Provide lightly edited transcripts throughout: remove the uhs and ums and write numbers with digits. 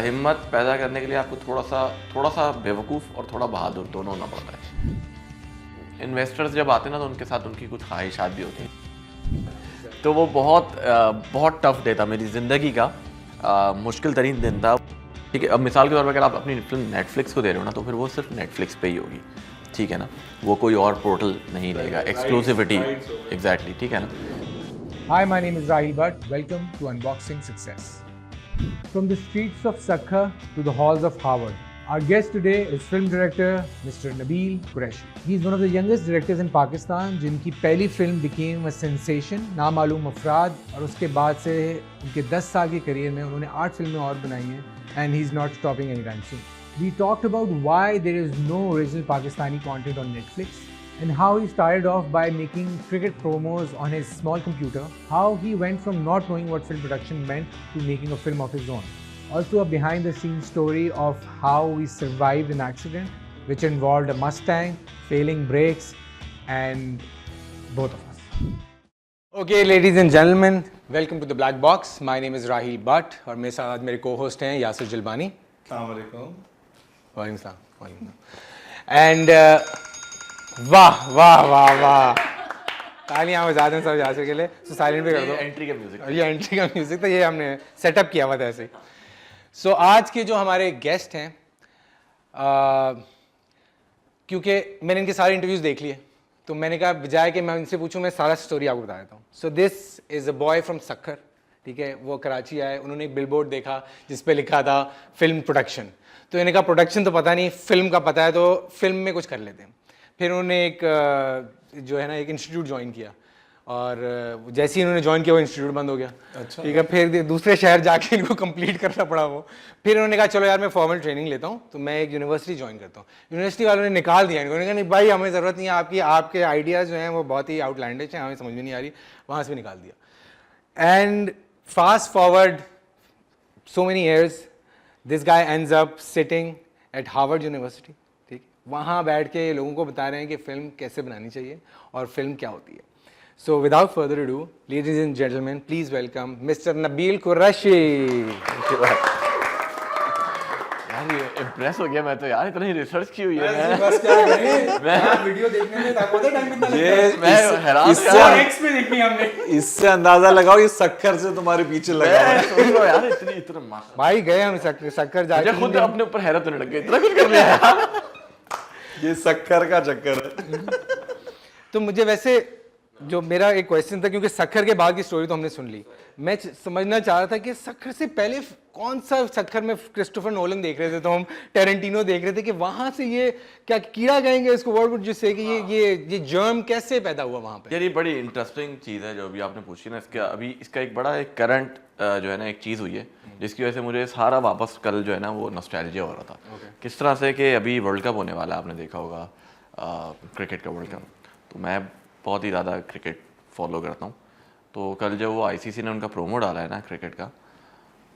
हिम्मत पैदा करने के लिए आपको थोड़ा सा बेवकूफ़ और थोड़ा बहादुर दोनों होना पड़ता है। इन्वेस्टर्स जब आते हैं ना तो उनके साथ उनकी कुछ ख्वाहिशात भी होती हैं। तो वो बहुत टफ डे था मेरी ज़िंदगी का, मुश्किल तरीन दिन था। ठीक है, अब मिसाल के तौर पर अगर आप अपनी फिल्म नेटफ्लिक्स को दे रहे हो ना तो फिर वो सिर्फ नेटफ्लिक्स पे ही होगी, ठीक है ना, वो कोई और पोर्टल नहीं लेगा, एक्सक्लूसिविटी। एग्जैक्टली, ठीक है ना। Hi, my name is Rahil Bhatt. Welcome to Unboxing Success. From the streets of Sakha to the halls of Harvard, our guest today is film director Mr. Nabil Qureshi. He is one of the youngest directors in Pakistan जिनकी पहली film became a sensation, नामालूम अफराद, और उसके बाद से उनके 10 साल के करियर में उन्होंने 8 फिल्में और बनाई हैं and he is not stopping anytime soon. We talked about why there is no original Pakistani content on Netflix, and how he started off by making cricket promos on his small computer, how he went from not knowing what film production meant to making a film of his own. Also a behind the scenes story of how we survived an accident which involved a Mustang, failing brakes, and both of us. Okay, ladies and gentlemen, welcome to the Black Box. My name is Rahil Bhatt और मेरे साथ मेरे co-host हैं यासिर जलबानी. अस्सलाम वालेकुम. वालेकुम सलाम. And वाह वाह वाह वाह, तालियां बजा दें सब यासिर के लिए. तो साइलेंट भी कर दो. एंट्री का म्यूजिक, ये एंट्री का म्यूजिक था, ये हमने सेटअप किया हुआ था ऐसे ही. सो आज के जो हमारे गेस्ट हैं, क्योंकि मैंने इनके सारे इंटरव्यूज़ देख लिए तो मैंने कहा बजाय कि मैं इनसे पूछूं मैं सारा स्टोरी आपको बता देता हूँ. So this is a boy from Sukkur, ठीक है. वो कराची आए, उन्होंने एक बिलबोर्ड देखा जिस पे लिखा था फिल्म प्रोडक्शन. तो इन्हें कहा प्रोडक्शन तो पता नहीं, फिल्म का पता है, तो फिल्म में कुछ कर लेते हैं. फिर उन्होंने एक जो है ना एक इंस्टीट्यूट ज्वाइन किया, और जैसे ही उन्होंने ज्वाइन किया वो इंस्टीट्यूट बंद हो गया. अच्छा. ठीक है. फिर दूसरे शहर जाके इनको कंप्लीट करना पड़ा वो. फिर उन्होंने कहा चलो यार मैं फॉर्मल ट्रेनिंग लेता हूँ, तो मैं एक यूनिवर्सिटी ज्वाइन करता हूँ. यूनिवर्सिटी वालों ने निकाल दिया इनको. उन्होंने कहा नहीं भाई हमें ज़रूरत नहीं है आपकी, आपके आइडियाज़ जो हैं वो बहुत ही आउटलैंडिश हैं, हमें समझ में नहीं आ रही. वहाँ से भी निकाल दिया. And fast forward so many years, this guy ends up sitting at Harvard University. ठीक, वहाँ बैठ के लोगों को बता रहे हैं कि फिल्म कैसे बनानी चाहिए और फिल्म क्या होती है. So without further ado, ladies and gentlemen, please welcome Mr. Nabil Qureshi. यार ये इम्प्रेस हो गया मैं तो यार, इतनी रिसर्च की हुई है. बस क्या करें, मैं वीडियो देखने में आपको पता टाइम कितना लगता है. मैं हैरान इससे एक्स पे देखनी हमने. इससे अंदाजा लगाओ ये सक्खर से तुम्हारे पीछे लगा है. सोच लो यार, इतना भाई गए हम सक्कर जाके मुझे खुद अपने ऊपर हैरत होने लग गई, इतना कुछ कर लिया यार. ये सक्खर का चक्कर है. तो मुझे वैसे जो मेरा एक क्वेश्चन था, क्योंकि सक्खर के बाद की स्टोरी तो हमने सुन ली, मैं समझना चाह रहा था कि सक्खर से पहले कौन सा सक्खर में क्रिस्टोफर नोलन देख रहे थे, तो हम टेरेंटिनो देख रहे थे, कि वहां से ये क्या कीड़ा कहेंगे इसको, वर्ड वुड जिससे कि ये जर्म कैसे पैदा हुआ वहां पे. यार ये बड़ी इंटरेस्टिंग चीज़ है जो अभी आपने पूछी ना. इसका एक बड़ा एक करंट जो है ना एक चीज़ हुई है जिसकी वजह से मुझे सारा वापस कल जो है ना वो नॉस्टैल्जिया हो रहा था. किस तरह से कि अभी वर्ल्ड कप होने वाला है, आपने देखा होगा क्रिकेट का वर्ल्ड कप. तो मैं बहुत ही ज़्यादा क्रिकेट फॉलो करता हूँ. तो कल जब वो आईसीसी ने उनका प्रोमो डाला है ना क्रिकेट का,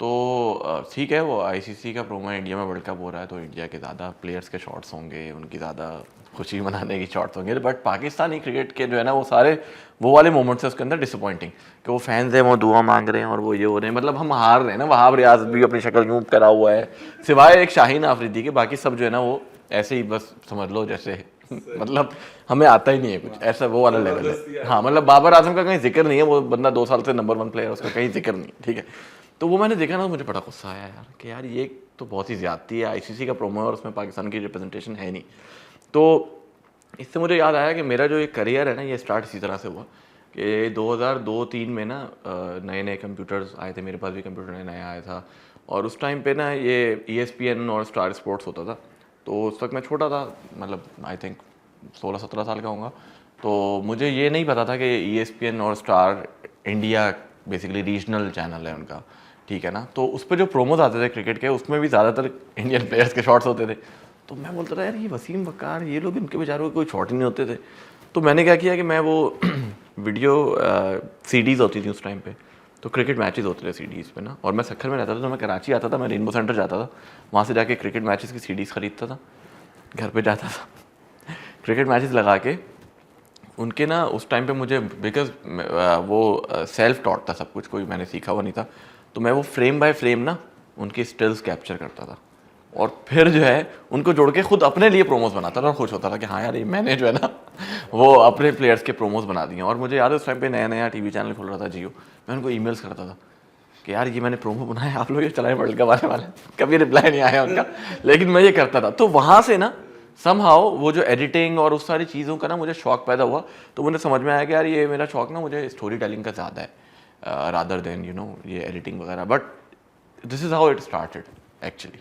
तो ठीक है वो आईसीसी का प्रोमो, इंडिया में वर्ल्ड कप हो रहा है तो इंडिया के ज़्यादा प्लेयर्स के शॉट्स होंगे, उनकी ज़्यादा खुशी मनाने की शॉट्स होंगे. बट पाकिस्तानी क्रिकेट के जो है ना वो सारे वो वाले मोमेंट्स है उसके अंदर डिसअपॉइंटिंग, कि वो फैंस हैं वो दुआ मांग रहे हैं और वो ये हो रहे हैं. मतलब हम हार रहे हैं ना. वहाब रियाज भी अपनी शक्ल यूँ करा हुआ है, सिवाय एक शाहीन आफरीदी के, बाकी सब जो है ना वो ऐसे ही बस समझ लो जैसे मतलब हमें आता ही नहीं है कुछ ऐसा, वो वाला लेवल है. हाँ मतलब बाबर आजम का कहीं जिक्र नहीं है, वो बंदा 2 साल से नंबर 1 प्लेयर है, उसका कहीं जिक्र नहीं, ठीक है. तो वो मैंने देखा ना, मुझे बड़ा गुस्सा आया यार कि यार ये तो बहुत ही ज़्यादती है. आईसीसी का प्रोमो है और उसमें पाकिस्तान की रिप्रेजेंटेशन है नहीं. तो इससे मुझे याद आया कि मेरा जो ये करियर है ना ये स्टार्ट इसी तरह से हुआ कि 2002-03 में ना नए नए कंप्यूटर्स आए थे, मेरे पास भी कंप्यूटर नया आया था. और उस टाइम पे ना ये ESPN और स्टार स्पोर्ट्स होता था. तो उस वक्त मैं छोटा था, मतलब आई थिंक 16-17 साल का होऊंगा. तो मुझे ये नहीं पता था कि ESPN और star India basically regional channel है उनका, ठीक है ना. तो उस पर जो प्रोमोज आते थे क्रिकेट के, उसमें भी ज़्यादातर इंडियन प्लेयर्स के शॉट्स होते थे. तो मैं बोलता था यार ये वसीम वकार ये लोग, इनके बेचारों के कोई शॉट ही नहीं होते थे. तो मैंने क्या किया कि मैं वो वीडियो CDs होती थी उस टाइम पे, तो क्रिकेट मैचेस होते थे CDs पे ना. और मैं सक्खर में रहता था, तो मैं कराची आता था, मैं रेनबो सेंटर जाता था, वहाँ से जाके क्रिकेट मैचेस की CDs खरीदता था, घर पे जाता था, क्रिकेट मैचेस लगा के उनके ना. उस टाइम पे मुझे बिकॉज वो सेल्फ टॉट था सब कुछ, कोई मैंने सीखा हुआ नहीं था. तो मैं वो फ्रेम बाय फ्रेम ना उनकी स्टिल्स कैप्चर करता था और फिर जो है उनको जोड़ के खुद अपने लिए प्रोमोस बनाता था और खुश होता था कि हाँ यार ये मैंने जो है ना वो अपने प्लेयर्स के प्रोमोस बना दिए। और मुझे याद है उस टाइम पे नया नया टीवी चैनल खुल रहा था जियो, मैं उनको ईमेल्स करता था कि यार ये मैंने प्रोमो बनाया, आप लोग ये चलाए वर्ल्ड कप आने वाले, कभी रिप्लाई नहीं आया उनका, लेकिन मैं ये करता था। तो वहाँ से ना समहाउ वो जो एडिटिंग और उस सारी चीज़ों का ना मुझे शौक पैदा हुआ, तो मुझे समझ में आया कि यार ये मेरा शौक ना मुझे स्टोरी टेलिंग का ज़्यादा है रादर देन यू नो ये एडिटिंग वगैरह। But this is how it started actually.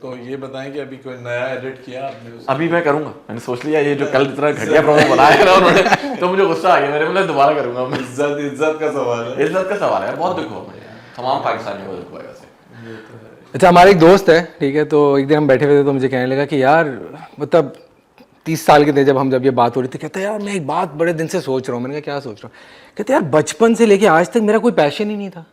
तो ये बताएं कि अभी कोई नया एडिट किया आपने अभी मैं करूंगा, मैंने सोच लिया ये जो कल इतना घटिया प्रोमो बनाया ना उन्होंने तो मुझे गुस्सा आ गया, मेरे मतलब दोबारा करूंगा मैं। इज्जत का सवाल है, इज्जत का सवाल है, बहुत दुख हुआ मुझे, तमाम पाकिस्तानियों को दुख हुआ वैसे। अच्छा, हमारे एक दोस्त है, ठीक है, तो एक दिन हम बैठे हुए थे तो मुझे कहने लगा कि यार मतलब 30 साल के थे जब ये बात हो रही थी, कहते यार मैं एक बात बड़े दिन से सोच रहा हूँ। मैंने कहा क्या सोच रहा हूँ? कहते यार बचपन से लेके आज तक मेरा कोई पैशन ही नहीं था,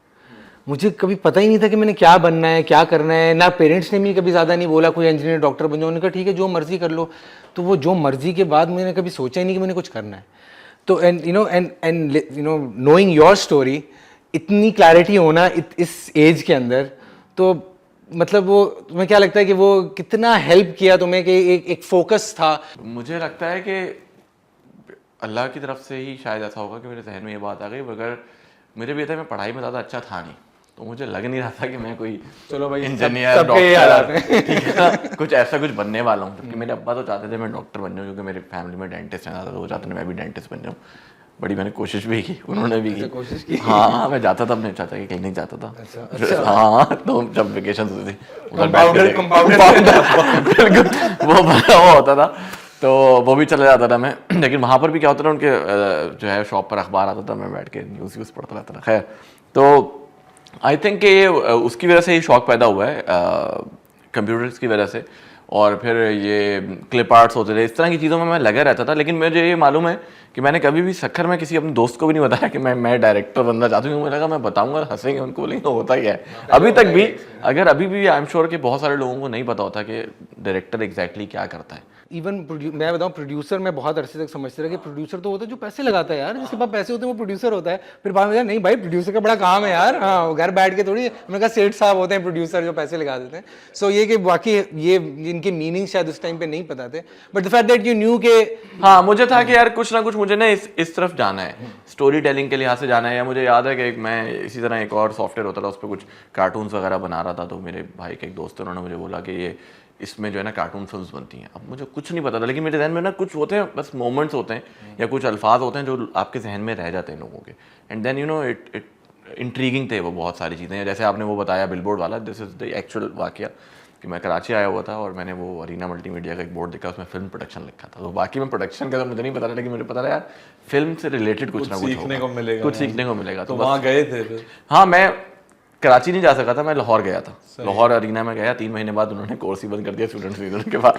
मुझे कभी पता ही नहीं था कि मैंने क्या बनना है क्या करना है। ना पेरेंट्स ने भी कभी ज़्यादा नहीं बोला कोई इंजीनियर डॉक्टर बन जाओ, उन्होंने कहा ठीक है जो मर्जी कर लो। तो वो जो मर्जी के बाद मैंने कभी सोचा ही नहीं कि मैंने कुछ करना है। तो and you know knowing your story, इतनी क्लैरिटी होना इस एज के अंदर, तो मतलब वो तुम्हें क्या लगता है कि वो कितना हेल्प किया तुम्हें कि एक फोकस था? मुझे लगता है कि अल्लाह की तरफ से ही शायद ऐसा होगा कि मेरे जहन में ये बात आ गई। मगर मेरे भी था मैं पढ़ाई में ज़्यादा अच्छा था नहीं, तो मुझे लग नहीं रहा था कि मैं कोई चलो भाई इंजीनियर डॉक्टर ठीक है ना कुछ ऐसा कुछ बनने वाला हूँ। क्योंकि मेरे अब्बा तो चाहते थे मैं डॉक्टर बन जाऊँ, क्योंकि मेरी फैमिली में डेंटिस्ट है ज़्यादा, तो वो चाहते थे मैं भी डेंटिस्ट बन जाऊँ। बड़ी मैंने कोशिश भी की, उन्होंने भी की। कोशिश की? हाँ मैं जाता था अपने चाचा के क्लिनिक जाता था। अच्छा। हाँ तो जब वेकेशन होती थी बिल्कुल वो होता था, तो वो भी चला जाता था मैं। लेकिन वहाँ पर भी क्या होता था, उनके जो है शॉप पर अखबार आता था, मैं बैठ के न्यूज़ पढ़ता रहता था। खैर तो आई थिंक कि उसकी वजह से ही शौक पैदा हुआ है कंप्यूटर्स की वजह से। और फिर ये क्लिप आर्ट्स होते थे, इस तरह की चीज़ों में मैं लगा रहता था। लेकिन मुझे ये मालूम है कि मैंने कभी भी सखर में किसी अपने दोस्त को भी नहीं बताया कि मैं डायरेक्टर बनना चाहता हूँ। मुझे लगा मैं बताऊंगा, हंसेंगे, उनको बोलेंगे होता ही है। अभी तक भी अभी भी आई एम श्योर कि बहुत सारे लोगों को नहीं पता होता कि डायरेक्टर एग्जैक्टली क्या करता है। इवन मैं बताऊं, प्रोड्यूसर मैं बहुत अरसे तक समझता था कि प्रोड्यूसर तो होता है जो पैसे लगाता है यार, जिसके पास पैसे होते हैं वो प्रोड्यूसर होता है। फिर बाद में नहीं भाई, प्रोड्यूसर का बड़ा काम है यार, हाँ घर बैठ के थोड़ी। मैंने कहा सेठ साहब होते हैं प्रोड्यूसर जो पैसे लगा देते हैं। सो ये कि बाकी ये इनके मीनिंग शायद उस टाइम पे नहीं पता थे, but the fact that you new के हाँ मुझे था कि यार कुछ ना कुछ मुझे ना इस तरफ जाना है, स्टोरी टेलिंग के लिहाज से जाना है। या मुझे याद है कि मैं इसी तरह एक और सॉफ्टवेयर होता था, उस पर कुछ कार्टून्स वगैरह बना रहा था। तो मेरे भाई के एक दोस्त थे, उन्होंने मुझे बोला कि ये इसमें जो है ना कार्टून फिल्म्स बनती हैं। अब मुझे कुछ नहीं पता था, लेकिन मेरे जहन में ना कुछ होते हैं, बस मोमेंट्स होते हैं या कुछ अल्फाज होते हैं जो आपके जहन में रह जाते हैं लोगों के। And then you know it intriguing थे वो बहुत सारी चीज़ें। जैसे आपने वो बताया बिलबोर्ड वाला, दिस इज़ द एक्चुअल वाकया कि मैं कराची आया हुआ था और मैंने वो अरीना मल्टीमीडिया का एक बोर्ड देखा, उसमें फिल्म प्रोडक्शन लिखा था। तो बाकी में प्रोडक्शन का तो मुझे नहीं पता था, लेकिन मुझे पता था यार फिल्म से रिलेटेड कुछ ना कुछ सीखने को मिलेगा, कुछ सीखने को मिलेगा। तो वहाँ गए थे फिर? हाँ मैं कराची नहीं जा सका था, मैं लाहौर गया था। लाहौर अरीना में गया, 3 महीने बाद उन्होंने कोर्स ही बंद कर दिया स्टूडेंट्स वीज़ा के बाद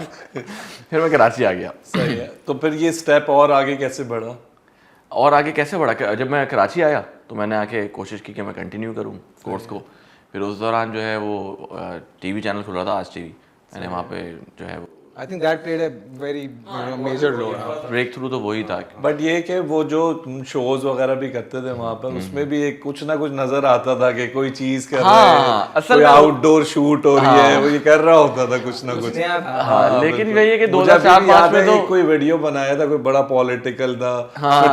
फिर मैं कराची आ गया। सही है। तो फिर ये स्टेप और आगे कैसे बढ़ा? और आगे कैसे बढ़ा, जब मैं कराची आया तो मैंने आके कोशिश की कि मैं कंटिन्यू करूँ कोर्स को। फिर उस दौरान जो है वो टीवी चैनल खुल रहा था, आज टीवी, मैंने वहाँ पे जो है I think that played a very major role. Breakthrough तो वही था। बट ये कि वो जो शोज वगैरह भी करते थे वहाँ पर, उसमें भी एक कुछ ना कुछ नजर आता था कि कोई चीज कर रहा है, कोई आउटडोर शूट हो रही है, वो ये कर रहा होता था कुछ ना कुछ। हाँ लेकिन वही है कि 2004-05 में तो कोई वीडियो बनाया था, कोई बड़ा पॉलिटिकल था,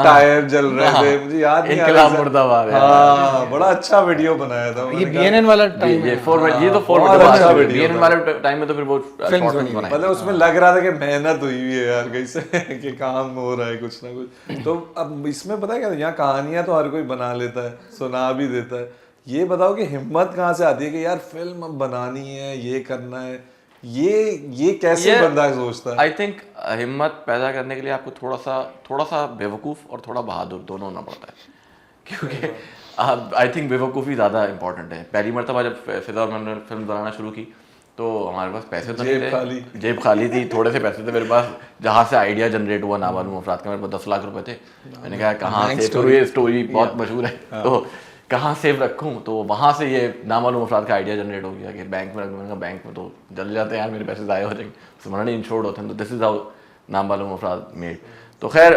टायर जल रहे थे, मुझे याद नहीं आ इनकलाब मुर्दाबाद। हाँ बड़ा अच्छा वीडियो बनाया था। ये बीएनएन वाला टाइम है, ये तो फॉर्मेट बीएनएन वाले टाइम में तो फिर वो मतलब उसमें लग रहा था कि मेहनत हुई है यार कैसे कि काम हो रहा है कुछ ना कुछ। तो अब इसमें पता है क्या, यहाँ कहानियां तो हर कोई बना लेता है, सुना भी देता है। ये बताओ कि हिम्मत कहाँ से आती है कि यार फिल्म अब बनानी है, ये करना है, ये कैसे बंदा सोचता है? आई थिंक हिम्मत पैदा करने के लिए आपको थोड़ा सा बेवकूफ़ और थोड़ा बहादुर दोनों होना पड़ता है। क्योंकि आई थिंक बेवकूफ़ी ज़्यादा इंपॉर्टेंट है। पहली मरतबा जब फिजा और मैंने फिल्म बनाना शुरू की तो हमारे पास पैसे तो नहीं थे, जेब खाली थी, थोड़े से पैसे थे मेरे पास। जहाँ से आइडिया जनरेट हुआ नामालूम अफराद का, मेरे पास 10 लाख रुपए थे। मैंने कहा कहाँ से, तो ये स्टोरी बहुत मशहूर है तो कहाँ सेव रखूँ, तो वहाँ से ये नामालूम अफराद का आइडिया जनरेट हो गया कि बैंक में रख दूँगा। बैंक में तो जल जाते हैं यार, मेरे पैसे ज़ाया हो जाएंगे, तो मैंने इंश्योर्ड होते हैं। तो दिस इज़ हाउ नामालूम अफराद मेड। तो खैर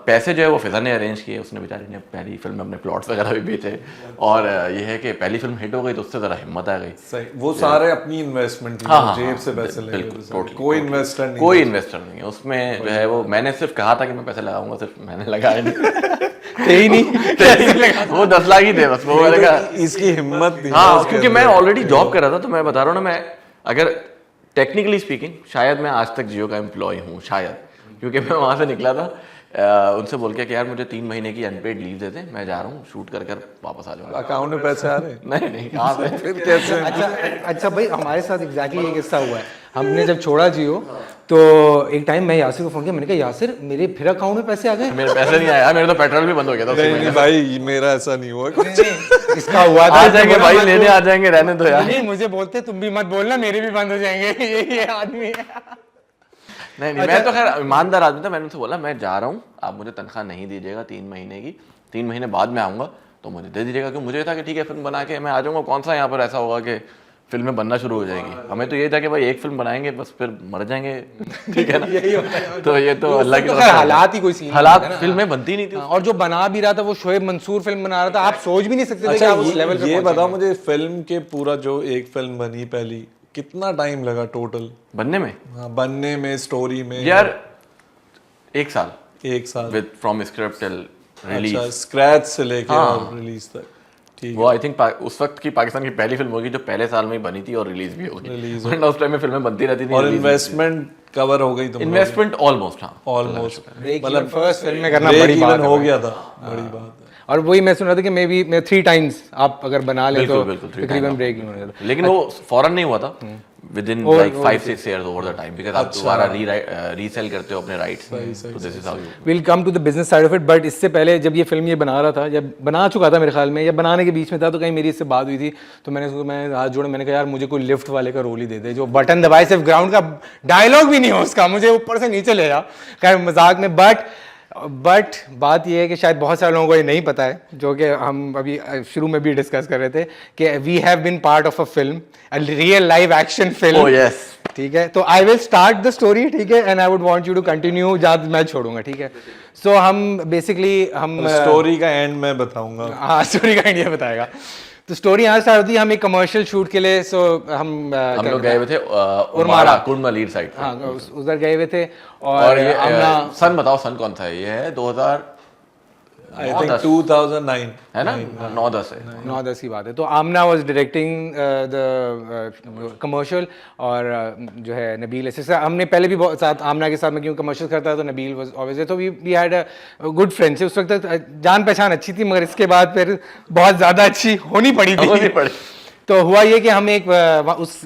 पैसे जो है वो फिजा ने अरेंज किए, उसने बेचारी ने पहली फिल्म में अपने प्लॉट्स वगैरह भी बेचे, और ये है कि पहली फिल्म हिट हो गई तो उससे ज़रा हिम्मत आ गई। सही, वो सारे अपनी इन्वेस्टमेंट थी, हाँ, जेब से पैसे लगे थे, कोई इन्वेस्टर नहीं, कोई इन्वेस्टर नहीं है उसमें जो है वो। मैंने सिर्फ कहा था कि मैं पैसे लगाऊंगा, सिर्फ मैंने लगाए नहीं थे ही नहीं वो 10 लाख ही थे बस। वो मैंने कहा इसकी हिम्मत थी। हाँ, क्योंकि मैं ऑलरेडी जॉब कर रहा था, तो मैं बता रहा हूँ ना, मैं अगर टेक्निकली स्पीकिंग शायद मैं आज तक जियो का एम्प्लॉय हूँ शायद, क्योंकि मैं वहाँ से निकला था उनसे बोल के कि यार मुझे 3 महीने की अनपेड लीव दे दें, मैं जा रहा हूँ शूट कर वापस आ जाऊँगा। अकाउंट में पैसे आ रहे? नहीं कहाँ से फिर कैसे? अच्छा भाई, हमारे साथ एग्जैक्टली ये किस्सा हुआ है। हमने जब छोड़ा जियो तो एक टाइम मैं यासिर को फोन किया, मैंने कहा यासिर मेरे फिर अकाउंट में पैसे आ गए। मेरे पैसे नहीं आया, मेरे तो पेट्रोल भी बंद हो गया था। नहीं भाई, मेरा ऐसा नहीं हुआ कुछ। इसका हुआ था। आ जाएंगे भाई, लेने आ जाएंगे, रहने दो यार। नहीं, मुझे बोलते तुम भी मत बोलना, मेरे भी बंद हो जाएंगे। ये आदमी है। नहीं मैं तो खैर ईमानदार आदमी था। मैंने उनसे बोला मैं जा रहा हूँ, आप मुझे तनख्वाह नहीं दीजिएगा 3 महीने की, 3 महीने बाद में आऊँगा तो मुझे दे दीजिएगा। क्योंकि मुझे था कि ठीक है फिल्म बना के मैं आ जाऊँगा, कौन सा यहाँ पर ऐसा होगा कि फिल्में बनना शुरू हो जाएगी। हमें तो ये था कि भाई एक फिल्म बनाएंगे बस फिर मर जाएंगे, ठीक है ना। यही होता है। तो ये तो अल्लाह की तरफ हालात ही कोई सीन हालात, फिल्में बनती नहीं थी। और जो बना भी रहा था वो शोएब मंसूर फिल्म बना रहा था, आप सोच भी नहीं सकते थे कि अच्छा, आप उस लेवल पे ये बताओ पहुंचेंगे। मुझे, फिल्म के पूरा जो एक फिल्म बनी पहली, कितना टाइम लगा टोटल बनने में? हाँ, बनने में, स्टोरी में? यार 1 साल 1 साल with from script till release. अच्छा, स्क्रैच से लेके हाँ। और रिलीज तक। ठीक वो आई थिंक उस वक्त की पाकिस्तान की पहली फिल्म होगी जो पहले साल में ही बनी थी और रिलीज भी होगी, वरना उस टाइम में फिल्में बनती रहती थी। और इन्वेस्टमेंट कवर हो गई तुम? इन्वेस्टमेंट ऑलमोस्ट, हाँ ऑलमोस्ट, मतलब फर्स्ट फिल्म में करना ब्रेक बड़ी बात इवन है हो भाई। गया था, बड़ी बात है। और वही मैं सुन रहा था कि मैं 3 टाइम्स आप अगर बना ले तो बिल्कुल, three तकरीबन times। ब्रेक ही होने जाता। लेकिन वो फौरन नहीं हुआ था, within like 5-6 years over the time, because आप दोबारा रीसेल करते हो अपने राइट्स। तो this is how you will come to the business side of it, but इससे पहले जब ये फिल्म ये बना रहा था, जब बना चुका था मेरे ख्याल में, या बनाने के बीच में था, तो कहीं मेरी इससे बात हुई थी, तो मैं हाथ जोड़ा, मैंने कहा यार मुझे कोई लिफ्ट वाले का रोल ही दे दे, जो बटन दबाए, सिर्फ ग्राउंड का डायलॉग भी नहीं हो उसका, मुझे ऊपर से नीचे ले जा। खैर मजाक में, बट बात यह है कि शायद बहुत सारे लोगों को ये नहीं पता है, जो कि हम अभी शुरू में भी डिस्कस कर रहे थे, कि we have been part of a film, a real live action film. Oh yes, ठीक है, तो I will start the story, ठीक है, and I would want you to continue जहाँ मैं छोड़ूंगा, ठीक है। सो हम बेसिकली स्टोरी का एंड मैं बताऊंगा। हाँ, स्टोरी का एंड ये बताएगा। तो स्टोरी यहाँ स्टार्ट होती है, हम एक कमर्शियल शूट के लिए, हम लोग गए हुए थे उर्माड़ा कुंडमलीर साइड। हाँ, उधर गए हुए थे। और ये हमने सन बताओ, सन कौन सा है? ये है 2000 आई थिंक 2009 है ना, 9-10 है। 9-10 की बात है। तो आमना वाज डायरेक्टिंग द कमर्शियल, और जो है नबील ऐसे, हमने पहले भी बहुत साथ आमना के साथ में क्यों कमर्शियल करता है, तो नबील वाज ऑब्वियसली, तो we had a good friendship. उस वक्त तक जान पहचान अच्छी थी, मगर इसके बाद फिर बहुत ज़्यादा अच्छी होनी पड़ी थी। तो हुआ ये कि हम एक उस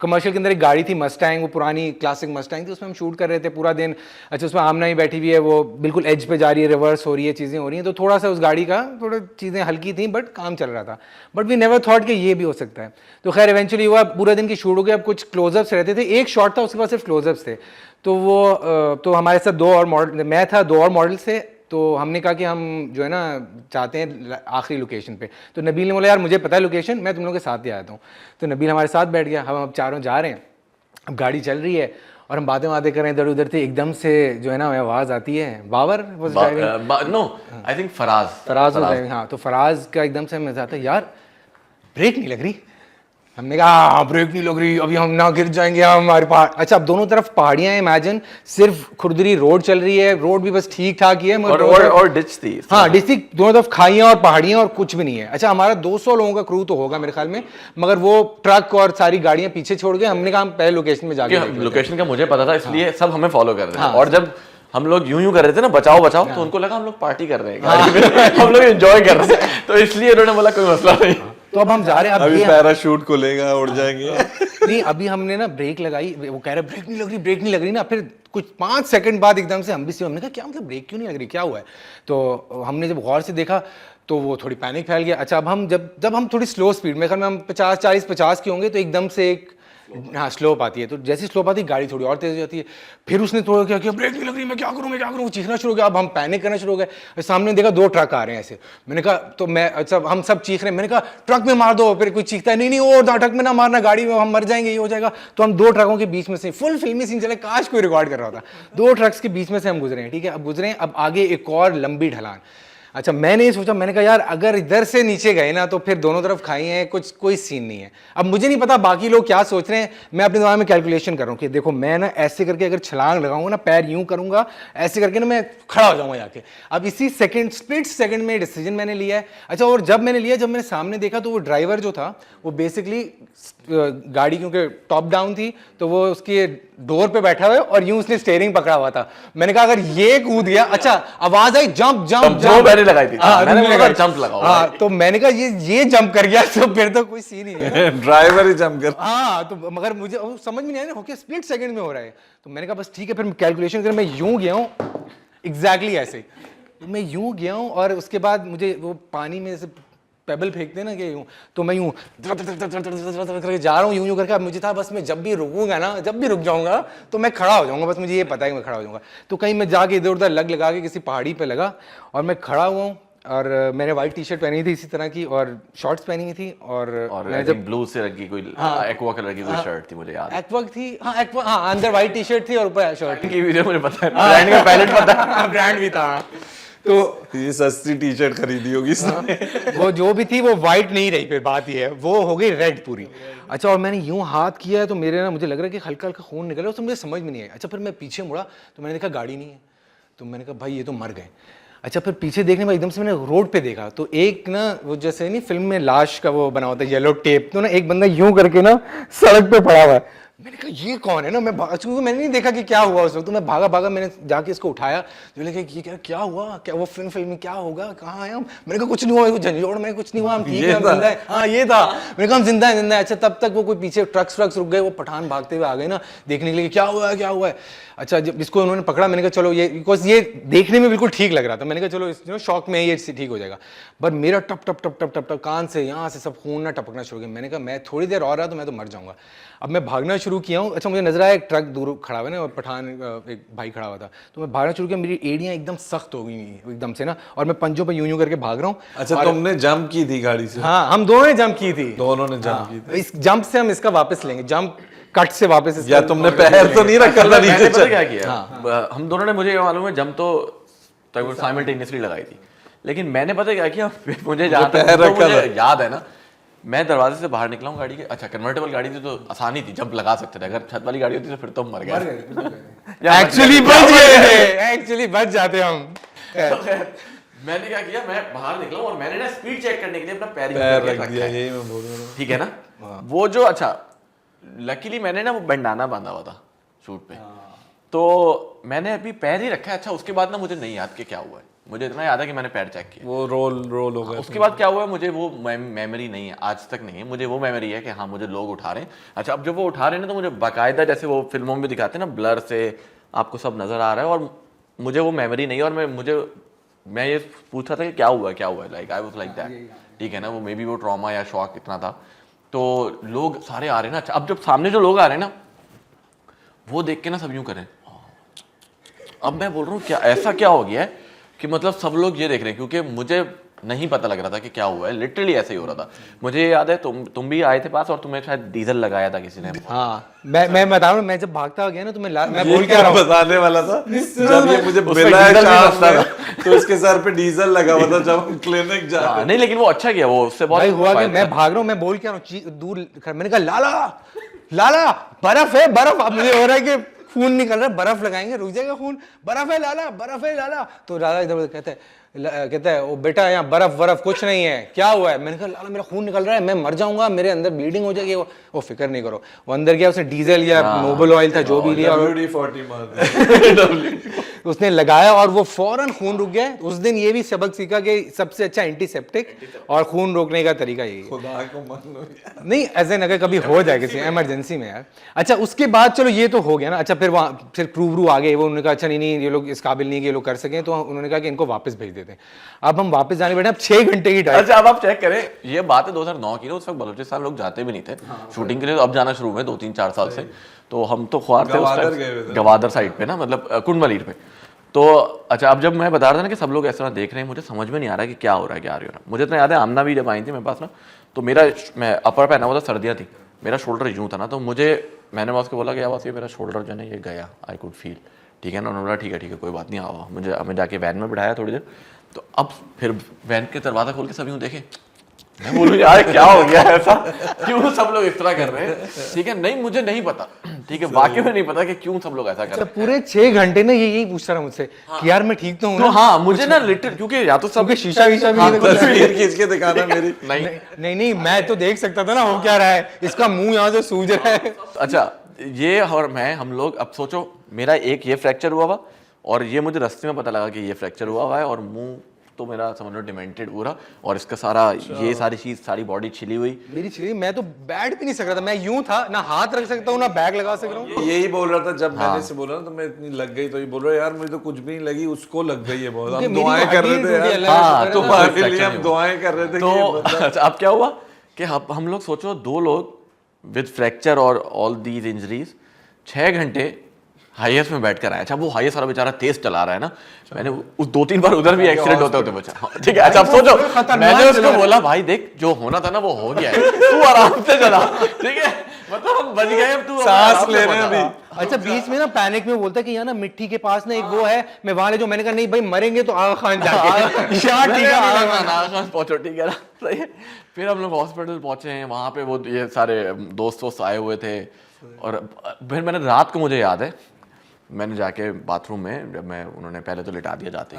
कमर्शियल के अंदर एक गाड़ी थी मस्टैंग, वो पुरानी क्लासिक मस्टैंग थी, उसमें हम शूट कर रहे थे पूरा दिन। अच्छा, उसमें आमना ही बैठी हुई है, वो बिल्कुल एज पे जा रही है, रिवर्स हो रही है, चीज़ें हो रही हैं, तो थोड़ा सा उस गाड़ी का थोड़ा चीज़ें हल्की थी, बट काम चल रहा था। बट वी नेवर थॉट कि ये भी हो सकता है। तो खैर इवेंचुअली हुआ, पूरा दिन की शूट हो गई। अब कुछ क्लोजअप्स रहते थे, एक शॉट था उसके पास सिर्फ क्लोजअप्स थे, तो वो तो हमारे साथ 2 और मॉडल, मैं था, 2 और मॉडल्स थे। तो हमने कहा कि हम जो है ना चाहते हैं आखिरी लोकेशन पे। तो नबील ने बोला यार मुझे पता है लोकेशन, मैं तुम लोगों के साथ ही आता हूँ। तो नबील हमारे साथ बैठ गया, हम अब चारों जा रहे हैं, अब गाड़ी चल रही है और हम बातें बातें कर रहे हैं इधर उधर से, एकदम से जो है ना आवाज़ आती है, Babar was driving, no I think Faraz was driving. हाँ, तो फराज का एकदम से मजा आता है, यार ब्रेक नहीं लग रही। हमने कहा हाँ ब्रेक नहीं लग रही, अभी हम ना गिर जाएंगे हमारे पहाड़। अच्छा, अब दोनों तरफ पहाड़ियां हैं, इमेजिन, सिर्फ खुरदरी रोड चल रही है, रोड भी बस ठीक ठाक ही है, और डिच थी। हाँ, डिच थी, दोनों तरफ खाइयां और पहाड़ियां और कुछ भी नहीं है। अच्छा, हमारा 200 लोगों का क्रू तो होगा मेरे ख्याल में, मगर वो ट्रक और सारी गाड़ियां पीछे छोड़ गए। हमने कहा हम पहले लोकेशन में जाके लोकेशन का मुझे पता था, इसलिए सब हमें फॉलो कर रहे थे। और जब हम लोग यूं कर रहे थे ना बचाओ बचाओ, तो उनको लगा हम लोग पार्टी कर रहे हैं गाड़ी में, हम लोग एंजॉय कर रहे हैं, तो इसलिए उन्होंने बोला कोई मसला नहीं। तो अब हम जा रहे हैं, अभी पैराशूट खुलेगा, उड़ जाएंगे। नहीं, अभी हमने ना ब्रेक लगाई, वो कह रहे ब्रेक नहीं लग रही ना। फिर कुछ 5 सेकंड बाद एकदम से हम भी हमने कहा क्या मतलब ब्रेक क्यों नहीं लग रही, क्या हुआ है? तो हमने जब गौर से देखा तो वो थोड़ी पैनिक फैल गया। अच्छा, अब हम जब हम थोड़ी स्लो स्पीड में, हम 50-40-50 के होंगे, तो एकदम से एक हाँ स्लोप आती है, तो जैसे स्लोप आती है गाड़ी थोड़ी और तेज हो जाती है। फिर उसने थोड़ा क्या किया, ब्रेक नहीं लग रही, मैं क्या करूँ, चीखना शुरू हो गया। अब हम पैनिक करना शुरू हो गए। सामने देखा 2 ट्रक आ रहे हैं ऐसे। मैंने कहा तो मैं अच्छा हम सब चीख रहे हैं, मैंने कहा ट्रक में मार दो। फिर कोई चीखता है नहीं वो ट्रक में ना मारना, गाड़ी में हम मर जाएंगे, ये हो जाएगा। तो हम 2 ट्रकों के बीच में से, फुल फिल्मी सीन चले, काश कोई रिकॉर्ड कर रहा था। 2 ट्रक्स के बीच में से हम गुजरे हैं, ठीक है। अब गुजरे, अब आगे एक और लंबी ढलान। अच्छा मैंने ये सोचा, मैंने कहा यार अगर इधर से नीचे गए ना तो फिर दोनों तरफ खाई हैं, कुछ कोई सीन नहीं है। अब मुझे नहीं पता बाकी लोग क्या सोच रहे हैं, मैं अपने दिमाग में कैलकुलेशन कर रहा हूँ कि देखो मैं ना ऐसे करके अगर छलांग लगाऊंगा ना, पैर यूं करूंगा, ऐसे करके ना मैं खड़ा हो जाऊंगा जाके। अब इसी स्प्लिट सेकंड में डिसीजन मैंने लिया है। अच्छा और जब मैंने सामने देखा तो वो ड्राइवर जो था वो बेसिकली गाड़ी क्योंकि टॉप डाउन थी तो वो उसके डोर पे बैठा हुआ है और यूं उसने स्टीयरिंग पकड़ा हुआ था। मैंने कहा अगर ये कूद गया, अच्छा आवाज आई जंप जंप जंप मैंने लगाई थी, मैंने बोला जंप लगाओ। हाँ तो मैंने कहा ये जंप कर गया तो फिर तो कोई सीन ही नहीं है। ड्राइवर ही जंप कर। हाँ तो मगर मुझे समझ में नहीं आया ना, ओके स्प्लिट सेकंड में हो रहा है। तो मैंने कहा बस ठीक है, फिर कैलकुलेशन कर, मैं यूं गया हूँ एग्जैक्टली ऐसे, मैं यूं गया हूँ और उसके बाद मुझे वो पानी में से पेबल फेंकते हैं ना कि यूं, तो मैं यूं करके जा रहा हूँ यूं करके। अब मुझे था बस मैं जब भी रुकूंगा ना, जब भी रुक जाऊंगा तो मैं खड़ा हो जाऊंगा, बस मुझे ये पता है कि मैं खड़ा हो जाऊंगा। तो कहीं मैं जाके इधर उधर लगा के किसी पहाड़ी पे लगा और मैं खड़ा हुआ हूँ। और मैंने वाइट टी शर्ट पहनी थी इसी तरह की और शॉर्ट्स पहनी हुई थी और मैंने जब ब्लू से रखी कोई एक्वा कलर की कोई शर्ट थी, मुझे याद है। एक्वा थी, हाँ अंदर वाइट टी शर्ट थी और ऊपर शर्ट की वीडियो मुझे पता है, ब्रांड का पैलेट पता है, ब्रांड भी था। तो ये सस्ती टी शर्ट खरीदी होगी इसने। वो जो भी थी वो वाइट नहीं रही, फिर बात ये है वो हो गई रेड पूरी। अच्छा और मैंने यूं हाथ किया है तो मेरे ना मुझे लग रहा है कि हल्का हल्का खून निकल रहा है, तो मुझे समझ में नहीं आया। अच्छा फिर मैं पीछे मुड़ा तो मैंने देखा गाड़ी नहीं है, तो मैंने कहा भाई ये तो मर गए। अच्छा फिर पीछे देखने में एकदम से मैंने रोड पे देखा तो एक ना वो जैसे नहीं फिल्म में लाश का वो बना होता है येलो टेप, तो ना एक बंदा यूं करके ना सड़क पे पड़ा हुआ है। मैंने कहा ये कौन है ना, क्योंकि मैंने नहीं देखा कि क्या हुआ उस वक्त, तो मैं भागा मैंने जाके इसको उठाया। तो बोले कि ये क्या हुआ, क्या वो फिल्म में क्या होगा, कहाँ आए हम। मैंने कहा कुछ नहीं हुआ, झंझोड़ में कुछ नहीं हुआ, हम ठीक है, हम जिंदा है। हाँ ये था, मैंने कहा हम जिंदा है। अच्छा तब तक वो कोई पीछे ट्रक्स रुक गए, वो पठान भागते हुए आ गए ना देखने के लिए क्या हुआ है। अच्छा जब इसको उन्होंने पकड़ा मैंने कहा चलो ये, बिकॉज ये देखने में बिल्कुल ठीक लग रहा था, मैंने कहा चलो शॉक में ये ठीक हो जाएगा। पर मेरा टप टप टप टप टप टप कान से यहाँ से सब खून ना टपकना शुरू हो गया। मैंने कहा मैं थोड़ी देर और रहा तो मैं तो मर जाऊंगा। अब मैं भागना शुरू किया हूँ। अच्छा मुझे नजर आया एक ट्रक दूर खड़ा हुआ ना और पठान एक भाई खड़ा हुआ था, तो मैं भागना शुरू किया, मेरी एड़ियाँ एकदम सख्त हो गई एकदम से ना, और मैं पंजों पे यूं करके भाग रहा हूँ। अच्छा तुमने जंप की थी गाड़ी से? हाँ हम दोनों ने जंप की थी। दोनों ने जंप की थी। इस जंप से हम इसका वापस लेंगे, जंप कट से वापस। या तुमने पैर तो नहीं रखा था नीचे? पता क्या किया, हम दोनों ने, मुझे ये मालूम है जंप तो साइमल्टेनियसली लगाई थी, लेकिन मैंने पता क्या किया, मुझे याद है ना, मैं दरवाजे से बाहर निकला हूँ गाड़ी के। अच्छा कन्वर्टेबल गाड़ी थी तो आसानी थी, जंप लगा सकते थे। अगर छत वाली गाड़ी होती तो फिर तो मर गए। एक्चुअली बच जाते हम। मैंने क्या किया, मैं बाहर निकला और मैंने ना स्पीड चेक करने के लिए अपना पैर रख दिया, यही मैं बोल रहा हूँ। ठीक है ना। वो जो अच्छा लकीली मैंने ना वो बैंडाना बांधा हुआ था शूट पे, तो मैंने अभी पैर ही रखा है। अच्छा उसके बाद ना मुझे नहीं याद कि क्या हुआ है, मुझे इतना याद है कि मैंने पैर चेक किया, वो रोल हो गया। उसके बाद क्या हुआ है मुझे वो मेमोरी नहीं है, आज तक नहीं है। मुझे वो मेमोरी है कि हाँ मुझे लोग उठा रहे हैं। अच्छा अब जब वो उठा रहे हैं ना तो मुझे बाकायदा जैसे वो फिल्मों में दिखाते हैं ना, ब्लर से आपको सब नजर आ रहा है, और मुझे वो मेमोरी नहीं है। और मैं ये पूछ रहा था कि क्या हुआ है, like I was like that, ठीक है ना। वो मे बी वो ट्रॉमा या शॉक इतना था। तो लोग सारे आ रहे हैं ना। अच्छा अब जब सामने जो लोग आ रहे हैं ना वो देख के ना सब यूं करें। अब मैं बोल रहा हूँ क्या ऐसा क्या हो गया है कि मतलब सब लोग ये देख रहे हैं, क्योंकि मुझे नहीं पता लग रहा था कि क्या हुआ है। लिटरली ऐसे ही हो रहा था। मुझे याद है तुम भी आए थे पास और तुम्हें शायद डीजल लगाया था किसी ने। हाँ मैं बताऊँ, मैं जब भागता गया ना तो मैं बोल के आ रहा हूँ, बताने वाला था जब ये मुझे मिला है शाम में, तो इसके सर पे डीजल लगा हुआ था जब हम क्लिनिक जा रहे। नहीं लेकिन वो अच्छा किया, वो उससे बहुत भाई हुआ कि मैं भाग रहा हूँ, मैं बोल के आ रहा हूँ दूर, मैंने कहा लाला बर्फ है बर्फ। अब मुझे हो रहा है कि खून निकल रहा है, बर्फ लगाएंगे रुक जाएगा खून, बर्फ है लाला। तो लाला इधर कहता है ओ बेटा यहाँ बर्फ कुछ नहीं है, क्या हुआ है। मैंने कहा लाला मेरा खून निकल रहा है, मैं मर जाऊंगा, मेरे अंदर ब्लीडिंग हो जाएगी। वो फिक्र नहीं करो। वो अंदर गया, उसने डीजल या नोबल ऑयल था जो भी लिया, उसने लगाया और वो फौरन खून रुक गया। उस दिन ये भी सबक सीखा कि सबसे अच्छा एंटीसेप्टिक और खून रोकने का तरीका यही है। खुदा को मान लो यार। नहीं ऐसे अगर कभी हो जाए किसी इमरजेंसी में यार। अच्छा उसके बाद चलो ये तो हो गया ना। अच्छा फिर वहाँ फिर क्रू आ गए, वो उन्होंने कहा अच्छा नहीं ये लोग इस काबिल नहीं कि ये लोग कर सकें, तो उन्होंने कहा कि इनको वापस भेज देते हैं। अब हम वापस जाने बैठे, अब 6 घंटे की ड्राइव। अच्छा अब आप चेक करें, ये बात है 2009 की ना, उस वक्त बलूचिस्तान लोग जाते भी नहीं थे शूटिंग के लिए, अब जाना शुरू हुए 2-3-4 साल से। तो हम तो ख्वार थे उस गवादर गए हुए टाइम थे। गवादर साइड पे ना, मतलब कुंडमलीर पे। तो अच्छा अब जब मैं बता रहा था ना कि सब लोग ऐसा देख रहे हैं, मुझे समझ में नहीं आ रहा कि क्या हो रहा है क्या आ रही हो रहा है। मुझे इतना याद है आमना भी जब आई थी मेरे पास ना, तो मेरा मैं अपर पहना हुआ था, सर्दियाँ थी, मेरा शोल्डर यूँ था ना, तो मैंने बॉस को बोला कि बॉस ये मेरा शोल्डर जो है ना ये गया, आई कुड फील। ठीक है ना, उन्होंने बोला ठीक है कोई बात नहीं, आओ। मुझे हमें जाके वैन में बिठाया थोड़ी देर। तो अब फिर वैन के दरवाज़ा खोल के सब यूँ देखे, मैं बोलूँ यार क्या हो गया ऐसा, क्यों सब लोग इस तरह कर रहे हैं। ठीक है, नहीं मुझे नहीं पता, ठीक है वाकई में नहीं पता कि क्यों सब लोग ऐसा कर रहे हैं। पूरे 6 घंटे ना यही पूछता रहा मुझसे कि यार मैं ठीक तो हूँ तो ना? हाँ मुझे ना लिटिल, क्योंकि या तो सब क्योंकि शीशा वीशा भी नहीं देखो। तस्वीर खींच के दिखाना मेरी। नहीं मैं तो देख सकता था ना हो क्या रहा है, इसका मुंह यहाँ से सूज रहा है। अच्छा ये और मैं हम लोग, अब सोचो मेरा एक ये फ्रैक्चर हुआ हुआ, और ये मुझे रास्ते में पता लगा कि ये फ्रैक्चर हुआ हुआ है, और मुंह तो मेरा समझ लो डिमेंटेड पूरा, और इसका सारा ये सारी चीज, सारी बॉडी छिली हुई। मेरी चीज मैं तो बैठ भी नहीं सक रहा था, मैं यूं था ना, हाथ रख सकता हूँ ना बैग लगा सक रहा हूँ। यही बोल रहा था जब मैंने से बोला ना, तो मैं इतनी लग गई, तो ये बोल रहा यार मुझे तो कुछ भी नहीं लगी, उसको लग गई है बहुत। हम दुआएं कर रहे थे यार, हाँ तुम्हारे लिए हम दुआएं कर रहे थे। तो अच्छा अब क्या हुआ कि हम लोग सोचो 2 लोग विद फ्रैक्चर और ऑल दीज इंजरीज 6 घंटे हाईएस्ट में बैठ कर आया। अच्छा वो हाईएस्ट वाला बेचारा तेज चला रहा है ना, मैंने उस 2-3 बार उधर भी एक्सीडेंट होते होते बचा। हाँ, ठीक है। अच्छा अब सोचो मैंने उसको बोला भाई देख जो होना था ना वो हो गया है, तू आराम से चला। ठीक है, मतलब हम बच गए, अब तू सांस ले रहे हैं अभी। अच्छा बीच में ना पैनिक में बोलता है कि यहाँ ना मिट्टी के पास ना एक वो है, मैं वहां ले जो, मैंने कहा नहीं भाई मरेंगे तो आगा खान जाके यहाँ ठीक है आगा खान पहुंचो, ठीक है ना, सही है। फिर हम लोग हॉस्पिटल पहुंचे हैं, वहाँ पे वो ये सारे दोस्त आए हुए थे, और फिर मैंने रात को, मुझे याद है मैंने जाके बाथरूम में, जब मैं उन्होंने पहले तो लिटा दिया जाते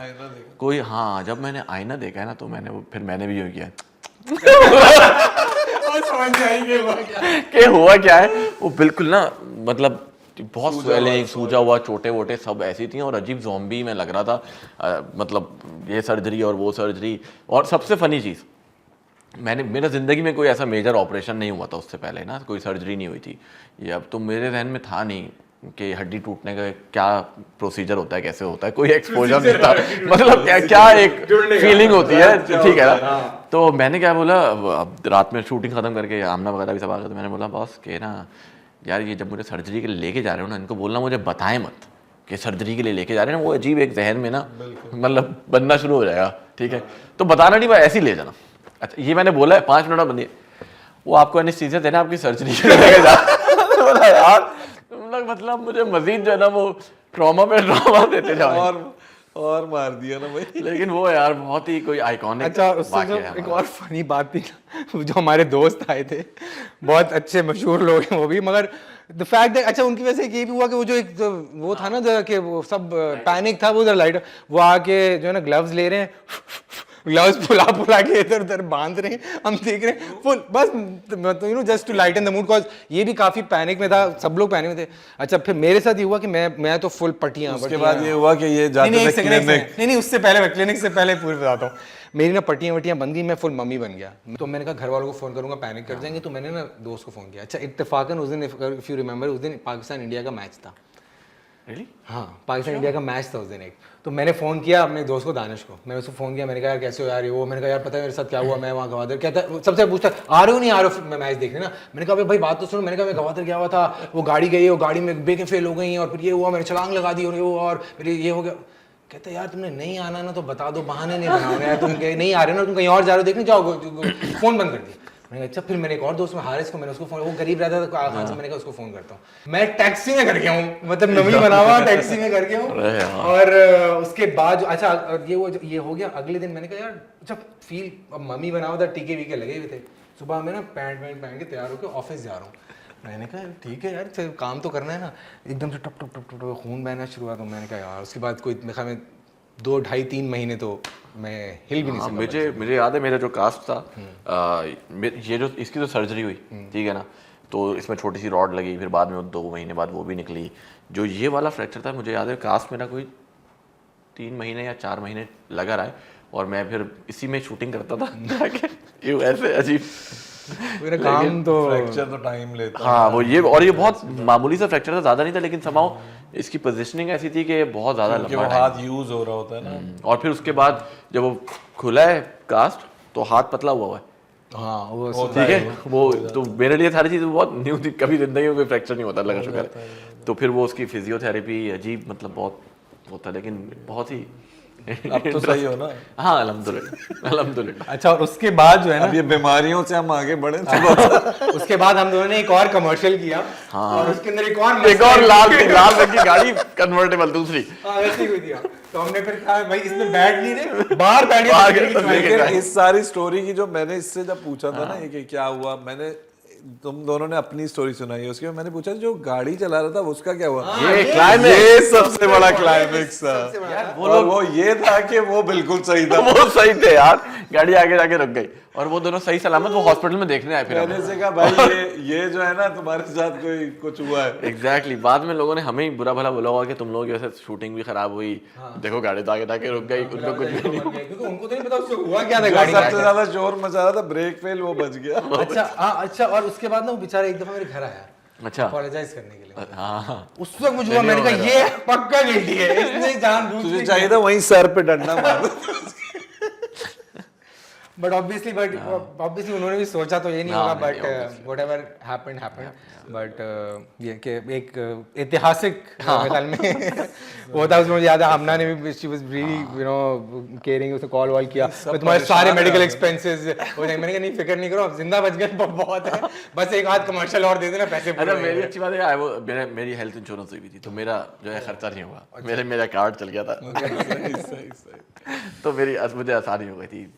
कोई, हाँ जब मैंने आईना देखा है ना, तो फिर मैंने भी यूँ किया समझ जाएंगे कि हुआ क्या है। वो बिल्कुल ना मतलब बहुत स्वेलिंग, सूजा हुआ, चोटे वोटे सब ऐसी थी, और अजीब ज़ॉम्बी में लग रहा था। मतलब ये सर्जरी और वो सर्जरी, और सबसे फनी चीज़ मेरा ज़िंदगी में कोई ऐसा मेजर ऑपरेशन नहीं हुआ था उससे पहले ना, कोई सर्जरी नहीं हुई थी। ये अब तो मेरे जहन में था नहीं कि हड्डी टूटने का क्या प्रोसीजर होता है, कैसे होता है, कोई एक्सपोजर नहीं था। मतलब क्या एक फीलिंग होती है, ठीक है ना। तो मैंने क्या बोला, अब रात में शूटिंग खत्म करके आमना वगैरह भी सब आ गया, तो मैंने बोला बॉस के ना यार ये जब मुझे सर्जरी के लिए लेके जा रहे हो ना, इनको बोलना मुझे बताएं मत कि सर्जरी के लिए लेके जा रहे हैं। वो अजीब एक जहन में ना मतलब बनना शुरू हो जाएगा, ठीक है, तो बताना नहीं, ऐसे ही ले जाना। अच्छा ये मैंने बोला है 5 मिनट बंदी, वो आपको एनेस्थीसिया देना आपकी सर्जरी के लिए लेके जा। बोला यार मतलब मुझे मजीद जो है ना वो ट्रॉमा पे ट्रॉमा देते जाओ, और मार दिया ना भाई। लेकिन वो यार बहुत ही कोई आइकॉनिक। अच्छा उससे जो एक और फनी बात थी ना, जो हमारे दोस्त आए थे, बहुत अच्छे मशहूर लोग हैं वो भी, मगर द फैक्ट दैट, अच्छा उनकी वजह से ये भी हुआ कि वो जो एक वो था ना कि वो सब पैनिक था, वो उधर लाइट वो आके जो है ना ग्लव्स ले रहे हैं, ग्लव्स फुला के इधर उधर बांध रहे हैं, हम देख रहे हैं फुल, बस you know just to lighten the mood, cause ये भी काफी पैनिक में था, सब लोग पैनिक में थे। अच्छा फिर मेरे साथ ये हुआ कि मैं तो फुल पटियां, उसके बाद ये हुआ कि ये जाते थे क्लिनिक। नहीं उससे पहले, क्लिनिक से पहले पूरी बताता हूँ। मेरी ना पट्टियाँ वट्टियाँ बन गई, मैं फुल मम्मी बन गया। तो मैंने कहा घर वालों को फ़ोन करूँगा, पैनिक कर जाएंगे, तो मैंने ना दोस्त को फ़ोन किया। अच्छा इत्तेफाकन उस दिन, इफ़ यू रिमेंबर, उस दिन पाकिस्तान इंडिया का मैच था। Really? हाँ पाकिस्तान इंडिया का मैच था उस दिन एक। तो मैंने फ़ोन किया अपने दोस्त को, दानिश को, मैंने उसको फ़ोन किया, मैंने कहा यार कैसे हो यार, ये वो, मैंने कहा यार पता है मेरे साथ क्या हुआ, मैं वहाँ गवादर, कहता है सबसे पूछता आ रहे हो नहीं आ रहे हो मैं मैच देखने ना। मैंने कहा भाई बात तो सुनो, मैंने कहा मैं गवादर गया हुआ था, वो गाड़ी गई, वो गाड़ी में ब्रेकें फेल हो गई, और फिर ये हुआ, मैंने छलांग लगा दी, और फिर ये हो गया। कहते यार तुमने नहीं आना ना तो बता दो, बहाने नहीं बनाओगे यार, तुम नहीं आ रहे हो ना, तुम कहीं और जा रहे हो देखने जाओगे, फ़ोन बंद कर दिया। मैंने अच्छा फिर मैंने एक और दोस्त में हारिस को, मैंने उसको फोन, वो गरीब रहता था खान से, मैंने कहा उसको फोन करता हूँ। मैं टैक्सी में कर गया हूँ, मतलब नवी बना हुआ टैक्सी में कर गया हूँ। और उसके बाद अच्छा ये हो गया। अगले दिन मैंने कहा यार अच्छा फील, अब मम्मी बना हुआ था, टीके वीके लगे हुए थे। सुबह मैं ना पैंट वैंट पहन के तैयार होकर ऑफिस जा रहा हूँ। मैंने कहा ठीक है यार काम तो करना है ना। एकदम से टप टप टप टप खून बहना शुरू हुआ। तो मैंने कहा यार उसके बाद कोई मेरे ख्याल में 2 ढाई 3 महीने तो मैं हिल भी नहीं सका। मुझे याद है मेरा जो कास्ट था, ये जो इसकी तो सर्जरी हुई, ठीक है ना, तो इसमें छोटी सी रॉड लगी, फिर बाद में 2 महीने बाद वो भी निकली। जो ये वाला फ्रैक्चर था मुझे याद है कास्ट मेरा कोई 3 महीने या 4 महीने लगा रहा है और मैं फिर इसी में शूटिंग करता था जाके ये ऐसे अजीब मेरा काम तो फ्रैक्चर तो टाइम लेता हाँ वो ये बहुत मामूली सा फ्रैक्चर था, ज़्यादा नहीं था, लेकिन समाओ इसकी पोजीशनिंग ऐसी थी कि बहुत ज़्यादा है कि लंबा वो time। हाथ यूज हो रहा होता है ना। और फिर उसके बाद जब वो खुला है कास्ट तो हाथ पतला हुआ है, हाँ वो ठीक है, वो तो मेरे लिए सारी चीज़ बहुत न्यू थी, कभी जिंदगी में कोई फ्रैक्चर नहीं होता, लगा शुक्र है। तो फिर वो उसकी फिजियोथेरेपी अजीब मतलब बहुत होता, लेकिन बहुत ही अब तो सही हो ना। हाँ अल्हम्दुलिल्लाह अल्हम्दुलिल्लाह। अच्छा। और उसके बाद जो है ना, अब ये बीमारियों से हम आगे बढ़े थोड़ा। उसके बाद हम दोनों ने एक और कमर्शियल किया और उसके अंदर एक और एक और लाल रंग की गाड़ी कन्वर्टेबल दूसरी, हाँ वैसे ही दिया। तो हमने फिर कहा भाई इसमें बैठ नहीं रहे, बाहर बैठ बाहर लेकिन इस सारी स्टोरी की जो मैंने इससे जब पूछा था ना कि क्या हुआ, मैंने तुम दोनों ने अपनी स्टोरी सुनाई है, उसके बाद मैंने पूछा जो गाड़ी चला रहा था उसका क्या हुआ। ये सबसे बड़ा क्लाइमेक्स था और वो ये था कि वो बिल्कुल सही था। वो सही थे यार, गाड़ी आगे जाके रुक गई और वो दोनों सही सलामत वो हॉस्पिटल में देखने आए फिर मैंने से कहा भाई ये जो है ना तुम्हारे साथ कोई कुछ हुआ है। एग्जैक्टली। बाद में लोगों ने हमें ही बुरा भला बोला होगा कि तुम लोगों की वजह से शूटिंग भी खराब हुई, देखो गाड़ी तो आगे जाके रुक गई, उनको कुछ भी नहीं। क्योंकि उनको तो नहीं पता उससे हुआ क्या था जो गाड़ी सबसे ज्यादा शोर मचा रहा था ब्रेक फेल, वो बच गया। अच्छा हाँ अच्छा। और उसके बाद ना वो बेचारा एक दफा मेरे घर आया अच्छा अपोलोजाइज करने के लिए। हाँ उस वक्त मुझे हुआ, मैंने कहा ये पक्का गिल्टी है, इसने जानबूझ के तुझे चाहिए था वहीं सर पे डंडा मार। बट ऑब्वियसली उन्होंने भी सोचा तो ये नहीं होगा, but whatever happened happened. But ये कि एक ऐतिहासिक मेरे ख्याल में वो था। उसमें मुझे याद है हमना ने भी, she was really you know caring, उसने कॉल वॉल किया, मैं तुम्हारे सारे मेडिकल एक्सपेंसेस हो जाएंगे। मैंने कहा नहीं फिक्र नहीं करो, अब जिंदा बच गए बहुत है, बस एक आध कमर्शियल और दे देना, पैसे पूरे अच्छा हो मेरी जाएंगे। अच्छी बात है वो मेरी हेल्थ इंश्योरेंस हुई थी तो मेरा जो है खर्चा नहीं हुआ, मेरा कार्ड चल गया था तो मेरी मुझे आसानी हो गई थी।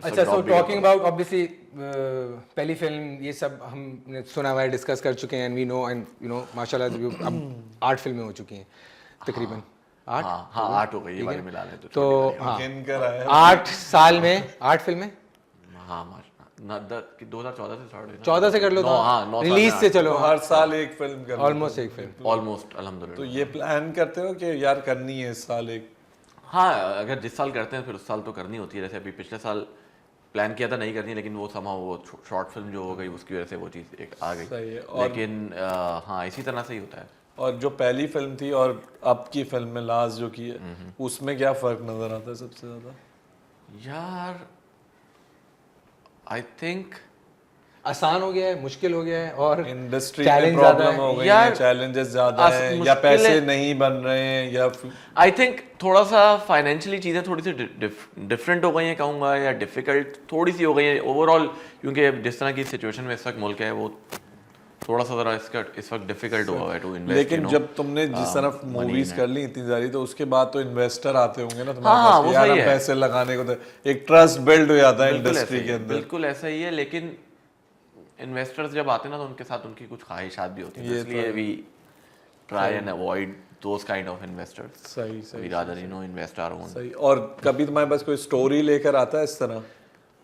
अच्छा सो टॉकिंग अबाउट ऑब्वियसली पहली फिल्म ये सब हमने सुना हुआ है, डिस्कस कर चुके हैं, and we know and you know माशाल्लाह अब 8 फिल्में हो चुकी हैं तकरीबन। 8 हाँ 8 हो गई, ये वाली मिला लें तो हाँ गिनकर आया 8 साल में 8 फिल्में, हाँ 2014 से स्टार्ट हुई ना। 14 से कर लो तो हाँ 9 रिलीज से चलो हर साल एक फिल्म कर। ऑलमोस्ट एक फिल्म। ऑलमोस्ट तो अल्हम्दुलिल्लाह। ये प्लान करते हो कि यार करनी है इस साल एक? हाँ अगर जिस साल करते हैं फिर उस साल तो करनी होती है। जैसे अभी पिछले साल प्लान किया था नहीं करनी, लेकिन वो समा वो शॉर्ट फिल्म जो हो गई उसकी वजह से वो चीज़ एक आ सही गई। है। और लेकिन हाँ इसी तरह से ही होता है। और जो पहली फिल्म थी और अब की फिल्म में लास्ट जो की है उसमें क्या फर्क नजर आता है सबसे ज्यादा? यार आई थिंक आसान हो गया है, मुश्किल हो गया है, और इंडस्ट्री challenge में ज़्यादा प्रॉब्लम है। हो गई यार, है, चैलेंजेस ज्यादा हैं या मुश्किल पैसे है। नहीं बन रहे हैं या आई थिंक थोड़ा सा फाइनेंशियली चीज़ें थोड़ी सी डिफरेंट हो गई हैं कहूँगा, या डिफिकल्ट थोड़ी सी हो गई है ओवरऑल, क्योंकि जिस तरह की सिचुएशन में इस वक्त मुल्क है वो थोड़ा सा ज़रा इस वक्त डिफिकल्ट हुआ है टू इन्वेस्ट। लेकिन जब तुमने जिस तरफ मूवीज कर ली इतनी सारी, तो उसके बाद तो इन्वेस्टर आते होंगे ना तुम्हारे हाँ, पास वो कि यार सही हम है। पैसे लगाने को, तो एक ट्रस्ट बिल्ड हो जाता है इंडस्ट्री के अंदर। बिल्कुल ऐसा ही है, लेकिन इन्वेस्टर्स जब आते हैं ना तो उनके साथ उनकी कुछ ख्वाहिशात भी होती हैं, इसलिए we try and avoid those kind of investors. सही सही we rather you know invest our own. सही। और कभी तुम्हारे पास कोई स्टोरी लेकर आता है इस तरह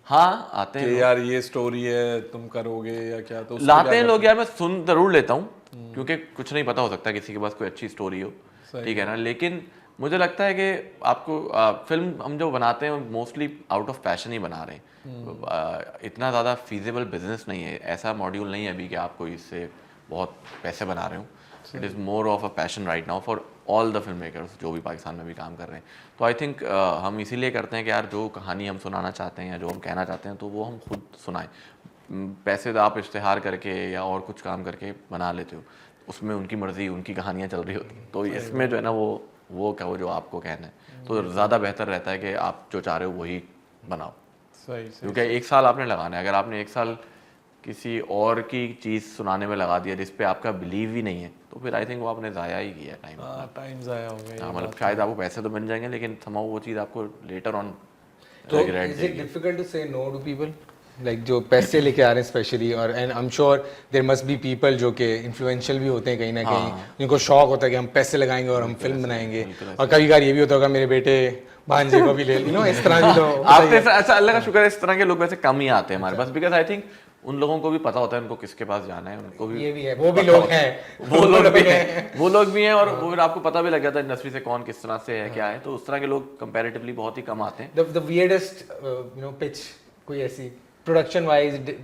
हाँ आते हैं कि यार ये स्टोरी है तुम करोगे या क्या, तो उसको लाते क्या हैं करते लोग यार, मैं सुन जरूर लेता हूँ क्योंकि कुछ नहीं पता हो सकता किसी के पास कोई अच्छी स्टोरी हो, ठीक है ना। लेकिन मुझे लगता है कि आपको फिल्म हम जो बनाते हैं मोस्टली आउट ऑफ पैशन ही बना रहे हैं। इतना ज़्यादा फीजिबल बिजनेस नहीं है, ऐसा मॉड्यूल नहीं है अभी कि आपको इससे बहुत पैसे बना रहे हो। It is more of a passion right now for all the film makers जो भी पाकिस्तान में भी काम कर रहे हैं। तो आई थिंक हम इसीलिए करते हैं कि यार जो कहानी हम सुनाना चाहते हैं या जो हम कहना चाहते हैं तो वो हम खुद सुनाएं। पैसे तो आप इश्तेहार करके या और कुछ काम करके बना लेते हो, उसमें उनकी मर्जी उनकी कहानियाँ चल रही होती हैं। तो इसमें जो है ना वो कहो जो आपको कहना है, तो ज़्यादा बेहतर रहता है कि आप जो चाह रहे हो वही बनाओ। सही क्योंकि 1 साल आपने लगाना है, अगर आपने 1 साल किसी और की चीज़ सुनाने में लगा दिया जिस पे आपका बिलीव ही नहीं है, तो फिर आई थिंक वो आपने ज़ाया ही किया टाइम। टाइम ज़ाया हो गया। मतलब शायद आपको पैसे तो मिल जाएंगे लेकिन समाओ वो चीज़ आपको लेटर ऑन तो is it difficult to say no to people like जो पैसे लेके आ रहे हैं स्पेशली, और and I am sure there must be people जो कि इन्फ्लुएंशियल भी होते हैं कहीं ना कहीं, जिनको शौक होता है कि हम पैसे लगाएंगे और हम फिल्म बनाएंगे, और कभी बार ये भी होता होगा मेरे बेटे भांजे को भी ले लो, इस तरह भी तो आपके ऐसा अल्लाह का शुक्र है इस तरह के लोग वैसे कम ही आते हैं हमारे पास, बिकॉज आई थिंक उन लोगों को भी पता होता है उनको किसके पास जाना है, उनको भी ये भी है, वो भी लोग हैं, वो लोग भी हैं, वो लोग भी हैं, और वो फिर आपको पता भी लग जाता है इंडस्ट्री से कौन किस तरह से है क्या है, तो उस तरह के लोग कंपैरेटिवली बहुत ही कम आते हैं। the weirdest pitch कोई ऐसी प्रोडक्शन वाइज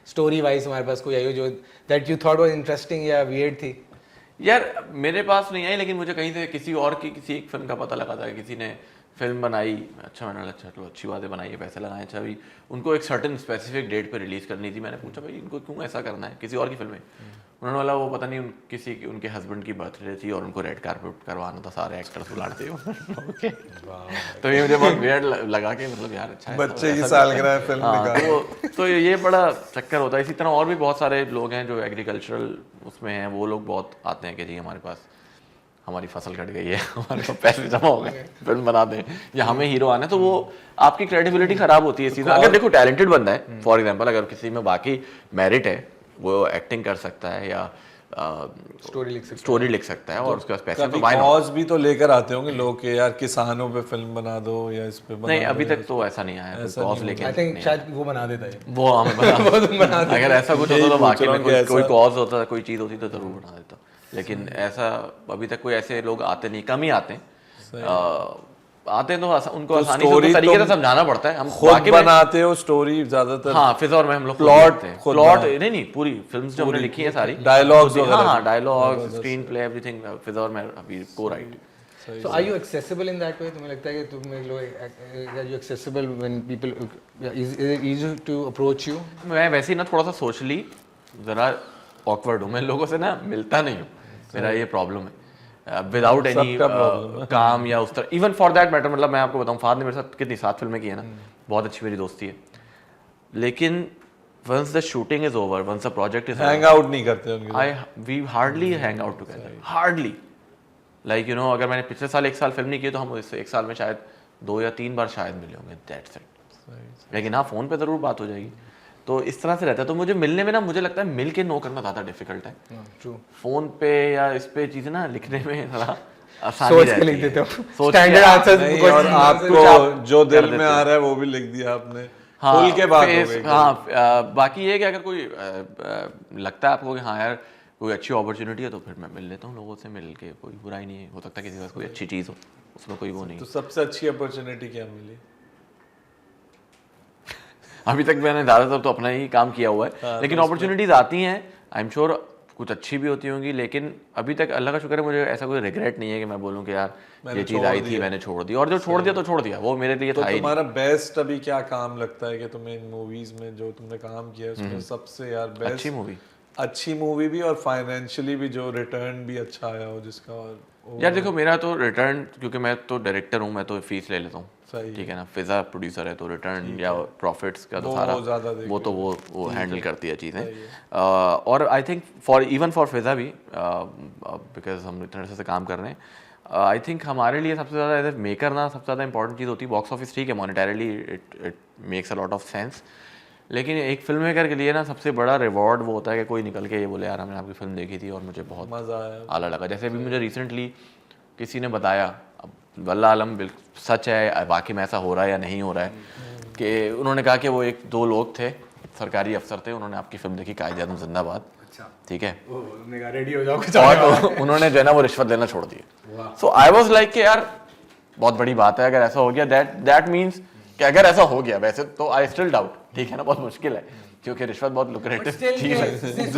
स्टोरी वाइज हमारे पास कोई आई हो जो that you thought was interesting या weird थी? यार मेरे पास नहीं आई, लेकिन मुझे कहीं से किसी और की किसी एक फिल्म का पता लगा था, किसी ने फिल्म बनाई, अच्छा मैंने अच्छा चलो अच्छी बात है, बनाई है, पैसे लगाए, अच्छा भाई उनको एक सर्टेन स्पेसिफिक डेट पे रिलीज करनी थी। मैंने पूछा भाई इनको क्यों ऐसा करना है, किसी और की फिल्म है? उन्होंने बोला वो पता नहीं किसी की उनके हस्बैंड की बर्थडे थी और उनको रेड कारपेट करवाना था, सारे एक्टर्स बुलाते हो। तो ये मुझे बहुत वियर्ड लगा के मतलब यार अच्छा है, बच्चे की सालगिरह फिल्म निकालो। तो ये बड़ा चक्कर होता है। इसी तरह और भी बहुत सारे लोग हैं जो एग्रीकल्चरल उसमें हैं, वो लोग बहुत आते हैं कि जी हमारे पास हमारी फसल कट गई है, हमारे पास पैसे जमा हो गए, फिल्म बना दें या हमें हीरो आना है, तो वो आपकी क्रेडिबिलिटी खराब होती है इस चीज़ में। अगर देखो टैलेंटेड बंदा है, फॉर एग्जांपल अगर किसी में बाकी मेरिट है, वो एक्टिंग कर सकता है या स्टोरी लिख सकता है और उसके पास पैसे, तो व्हाई नॉट। कॉज भी तो लेकर आते होंगे लोग कि यार किसानों पे फिल्म बना दो या इस पे बना नहीं दो। अभी तक तो ऐसा नहीं आया कॉज लेके। आई थिंक शायद वो बना देता है, वो हमें बना अगर ऐसा कुछ होता तो वाकई में कोई कॉज होता, कोई चीज़ होती तो जरूर बना देता, लेकिन ऐसा अभी तक कोई ऐसे लोग आते नहीं, कम ही आते हैं। आते हैं तो उनको आसानी से तरीके से समझाना पड़ता है। हम खुद बनाते हो स्टोरी ज्यादातर? हाँ फिजौर में हम लोग प्लॉट नहीं पूरी फिल्म्स जो हमने लिखी है सारी डायलॉग्स हाँ डायलॉग स्क्रीन प्ले एवरीथिंग फिजौर में अभी को right. So are you accessible in that way? तुम्हें लगता है कि तुम्हें लोग are you accessible when people is it easy to approach you? मैं वैसे ही ना थोड़ा सा सोशली ज़रा ऑकवर्ड हूँ, मैं लोगों से ना मिलता नहीं हूँ, मेरा ये प्रॉब्लम है। विदाउट एनी काम या उस तरह, इवन फॉर दैट मैटर, मतलब मैं आपको बताऊँ फाद ने मेरे साथ कितनी 7 फिल्में की है ना, बहुत अच्छी मेरी दोस्ती है, लेकिन once the shooting is over, once the project is hang out नहीं करते उनके we hardly hang out together, hardly. Like you know अगर मैंने पिछले साल 1 साल फिल्म नहीं की तो हम इससे 1 साल में शायद 2 या 3 बार शायद मिले होंगे, दैट्स इट। लेकिन हाँ फ़ोन पे ज़रूर बात हो जाएगी, तो इस तरह से रहता है। तो मुझे मिलने में ना मुझे लगता है मिल के नो करना ज़्यादा डिफिकल्ट है। True. फ़ोन पे या इस पे चीज़ें ना लिखने में थोड़ा आसानी रहती है। सोच के लिख देते हो, सोच स्टैंडर्ड के आंसर नहीं, और आपको जो दिल में आ रहा है वो भी लिख दिया आपने, खुल के बात हो गई। हाँ बाकी ये है कि अगर कोई लगता है आपको कि हाँ यार कोई अच्छी अपॉर्चुनिटी है तो फिर मैं मिल लेता हूँ लोगों से, मिल के कोई बुरा ही नहीं है, हो सकता है किसी के पास कोई अच्छी चीज़ हो, उसमें कोई वो नहीं। तो सबसे अच्छी अपॉर्चुनिटी क्या मिली? अभी तक मैंने ज़्यादातर तो अपना ही काम किया हुआ है, लेकिन अपॉर्चुनिटीज़ आती हैं, आई एम श्योर कुछ अच्छी भी होती होंगी, लेकिन अभी तक अल्लाह का शुक्र है मुझे ऐसा कोई रिग्रेट नहीं है कि मैं बोलूँ कि यार ये चीज़ आई थी मैंने छोड़ दी, और जो छोड़ दिया तो छोड़ दिया, वो मेरे लिए तो था ही तुम्हारा बेस्ट अभी क्या काम लगता है कि तुम्हें इन मूवीज में जो तुमने काम किया है उसमें सबसे यार बेस्ट अच्छी मूवी भी और फाइनेंशियली भी जो रिटर्न भी अच्छा आया हो जिसका? और यार देखो मेरा तो रिटर्न, क्योंकि मैं तो डायरेक्टर हूँ, मैं तो फीस ले लेता हूँ, ठीक है ना, फिजा प्रोड्यूसर है तो रिटर्न या प्रॉफिट्स का तो सारा वो हैंडल करती है चीज़ें। और आई थिंक इवन फॉर फिजा भी बिकॉज हम इतने से काम कर रहे हैं, आई थिंक हमारे लिए सबसे ज़्यादा एज ए मेकर ना सबसे ज़्यादा इंपॉर्टेंट चीज़ होती है बॉक्स ऑफिस। ठीक है monetarily it makes a lot of sense, लेकिन एक फिल्म मेकर के लिए ना सबसे बड़ा रिवॉर्ड वो होता है कि कोई निकल के ये बोले यार हमने आपकी फिल्म देखी थी और मुझे बहुत मज़ा आया, आला लगा। जैसे अभी मुझे रिसेंटली किसी ने बताया, अब वल्लाह आलम सच है वाकई में ऐसा हो रहा है या नहीं हो रहा है, कि उन्होंने कहा कि वो 1-2 लोग थे सरकारी अफसर थे, उन्होंने आपकी फिल्म देखी कायदे-ए-आज़म जिंदाबाद, ठीक है, रेडी हो जाओ कुछ और उन्होंने जो है ना वो रिश्वत लेना छोड़ दिया। सो आई वाज लाइक कि यार बहुत बड़ी बात है अगर ऐसा हो गया, दैट मीन्स कि अगर ऐसा हो गया, वैसे तो आई स्टिल डाउट, ठीक है ना, बहुत मुश्किल है क्योंकि रिश्वत बहुत लुक्रेटिव चीज है,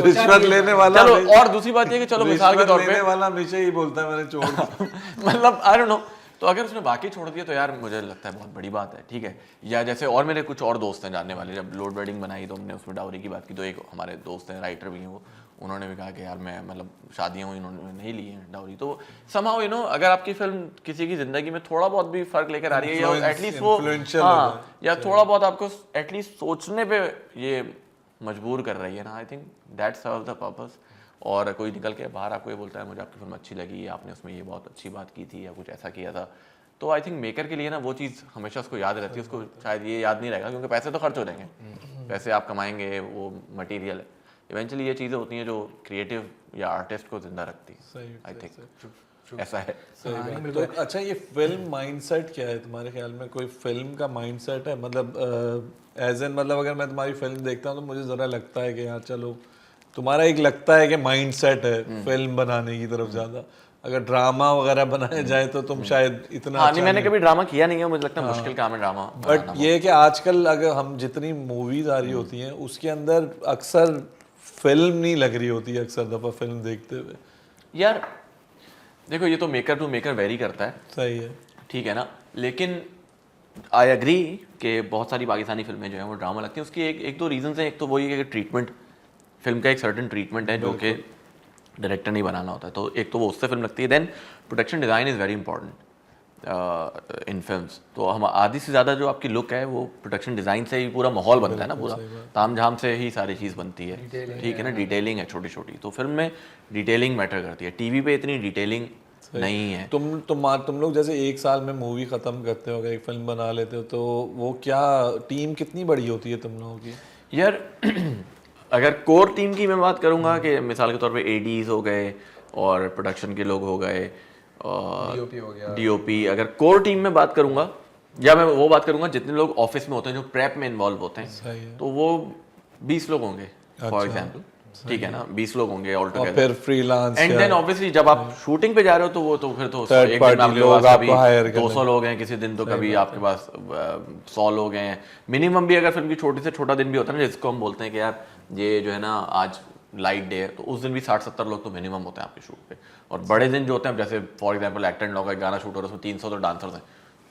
रिश्वत लेने वाला चलो। और दूसरी बात ये कि चलो मिसाल के तौर पे लेने वाला हमेशा ही बोलता है मैंने छोड़ दिया मतलब आई डोंट नो, तो अगर उसने बाकी छोड़ दिया तो यार मुझे लगता है बहुत बड़ी बात है, ठीक है। या जैसे और मेरे कुछ और दोस्त हैं जानने वाले, जब लोड वेडिंग बनाई तो हमने उसमें डाउरी की बात की, तो एक हमारे दोस्त हैं राइटर भी हैं, वो उन्होंने भी कहा कि यार मैं मतलब शादियाँ हुई इन्होंने नहीं ली है डाउरी, तो समहाउ यू नो अगर आपकी फिल्म किसी की जिंदगी में थोड़ा बहुत भी फर्क लेकर आ रही है या एटलीस्ट वो हाँ या थोड़ा बहुत आपको एटलीस्ट सोचने पे ये मजबूर कर रही है ना, I think that serve the purpose. और कोई निकल के बाहर आपको ये बोलता है मुझे आपकी फिल्म अच्छी लगी, आपने उसमें ये बहुत अच्छी बात की थी या कुछ ऐसा किया था, तो आई थिंक मेकर के लिए ना वो चीज़ हमेशा उसको याद रहती है, उसको शायद ये याद नहीं रहेगा क्योंकि पैसे तो खर्च हो जाएंगे, पैसे आप कमाएंगे वो मटेरियल है, इवेंचुअली ये चीज़ें होती हैं जो क्रिएटिव या आर्टिस्ट को जिंदा रखती है, आई थिंक ऐसा है। सही बात। तो अच्छा, ये फिल्म माइंडसेट क्या है तुम्हारे ख्याल में? कोई फिल्म का माइंडसेट है, मतलब एज एन, मतलब अगर मैं तुम्हारी फिल्म देखता हूँ तो मुझे ज़रा लगता है कि यार चलो, तुम्हारा एक लगता है कि माइंडसेट है फिल्म बनाने की तरफ ज़्यादा। अगर ड्रामा वगैरह बनाया जाए तो तुम शायद इतना हाँ नहीं, मैंने कभी ड्रामा किया नहीं है, मुझे लगता है मुश्किल काम है ड्रामा। बट ये है कि आजकल अगर हम जितनी मूवीज आ रही होती हैं उसके अंदर अक्सर फिल्म नहीं लग रही होती है, अक्सर दफ़ा फिल्म देखते हुए। यार देखो, ये तो मेकर टू मेकर वेरी करता है, सही है। ठीक है ना, लेकिन आई एग्री कि बहुत सारी पाकिस्तानी फिल्में जो हैं वो ड्रामा लगती हैं। उसकी एक दो रीजंस हैं। एक तो वही है कि ट्रीटमेंट, फिल्म का एक सर्टेन ट्रीटमेंट है जो कि डायरेक्टर नहीं बनाना होता है, तो एक तो वो उससे फिल्म लगती है। Then production design is very important in films. तो हम आधी से ज़्यादा जो आपकी लुक है वो प्रोडक्शन डिज़ाइन से ही पूरा माहौल बनता है ना, पूरा ताम झाम से ही सारी चीज़ बनती है, ठीक है ना। डिटेलिंग है छोटी छोटी, तो फिल्म में डिटेलिंग मैटर करती है। टीवी पे इतनी डिटेलिंग नहीं है। तुम लोग जैसे एक साल में मूवी खत्म करते हो, एक फिल्म बना लेते हो, तो वो क्या टीम कितनी बड़ी होती है तुम लोगों की? यार अगर कोर टीम की मैं बात करूंगा कि मिसाल के तौर पे एडीज हो गए और प्रोडक्शन के लोग हो गए और डीओपी, अगर कोर टीम में बात करूंगा, या मैं वो बात करूंगा जितने लोग ऑफिस में होते हैं जो प्रेप में इन्वॉल्व होते हैं, तो वो 20 लोग होंगे फॉर एग्जांपल, ठीक है ना, 20 लोग होंगे ऑल टुगेदर। फिर फ्रीलांस एंड देन ऑब्वियसली जब आप शूटिंग पे जा रहे हो तो वो तो फिर तो Third एक party दिन आपके लोग पास आपको hire कभी करने 200 लोग हैं, किसी दिन तो कभी आपके पास 100 लोग हैं मिनिमम भी। अगर फिल्म की छोटी से छोटा दिन भी होता है ना, जिसको हम बोलते हैं कि यार ये जो है ना आज लाइट डे है, तो उस दिन भी 60-70 लोग तो मिनिमम होते हैं आपके शूट पे। और बड़े दिन जो होते हैं, जैसे for example actor and law का एक गाना शूट हो रहा है, उसमें 300 तो डांसर्स हैं,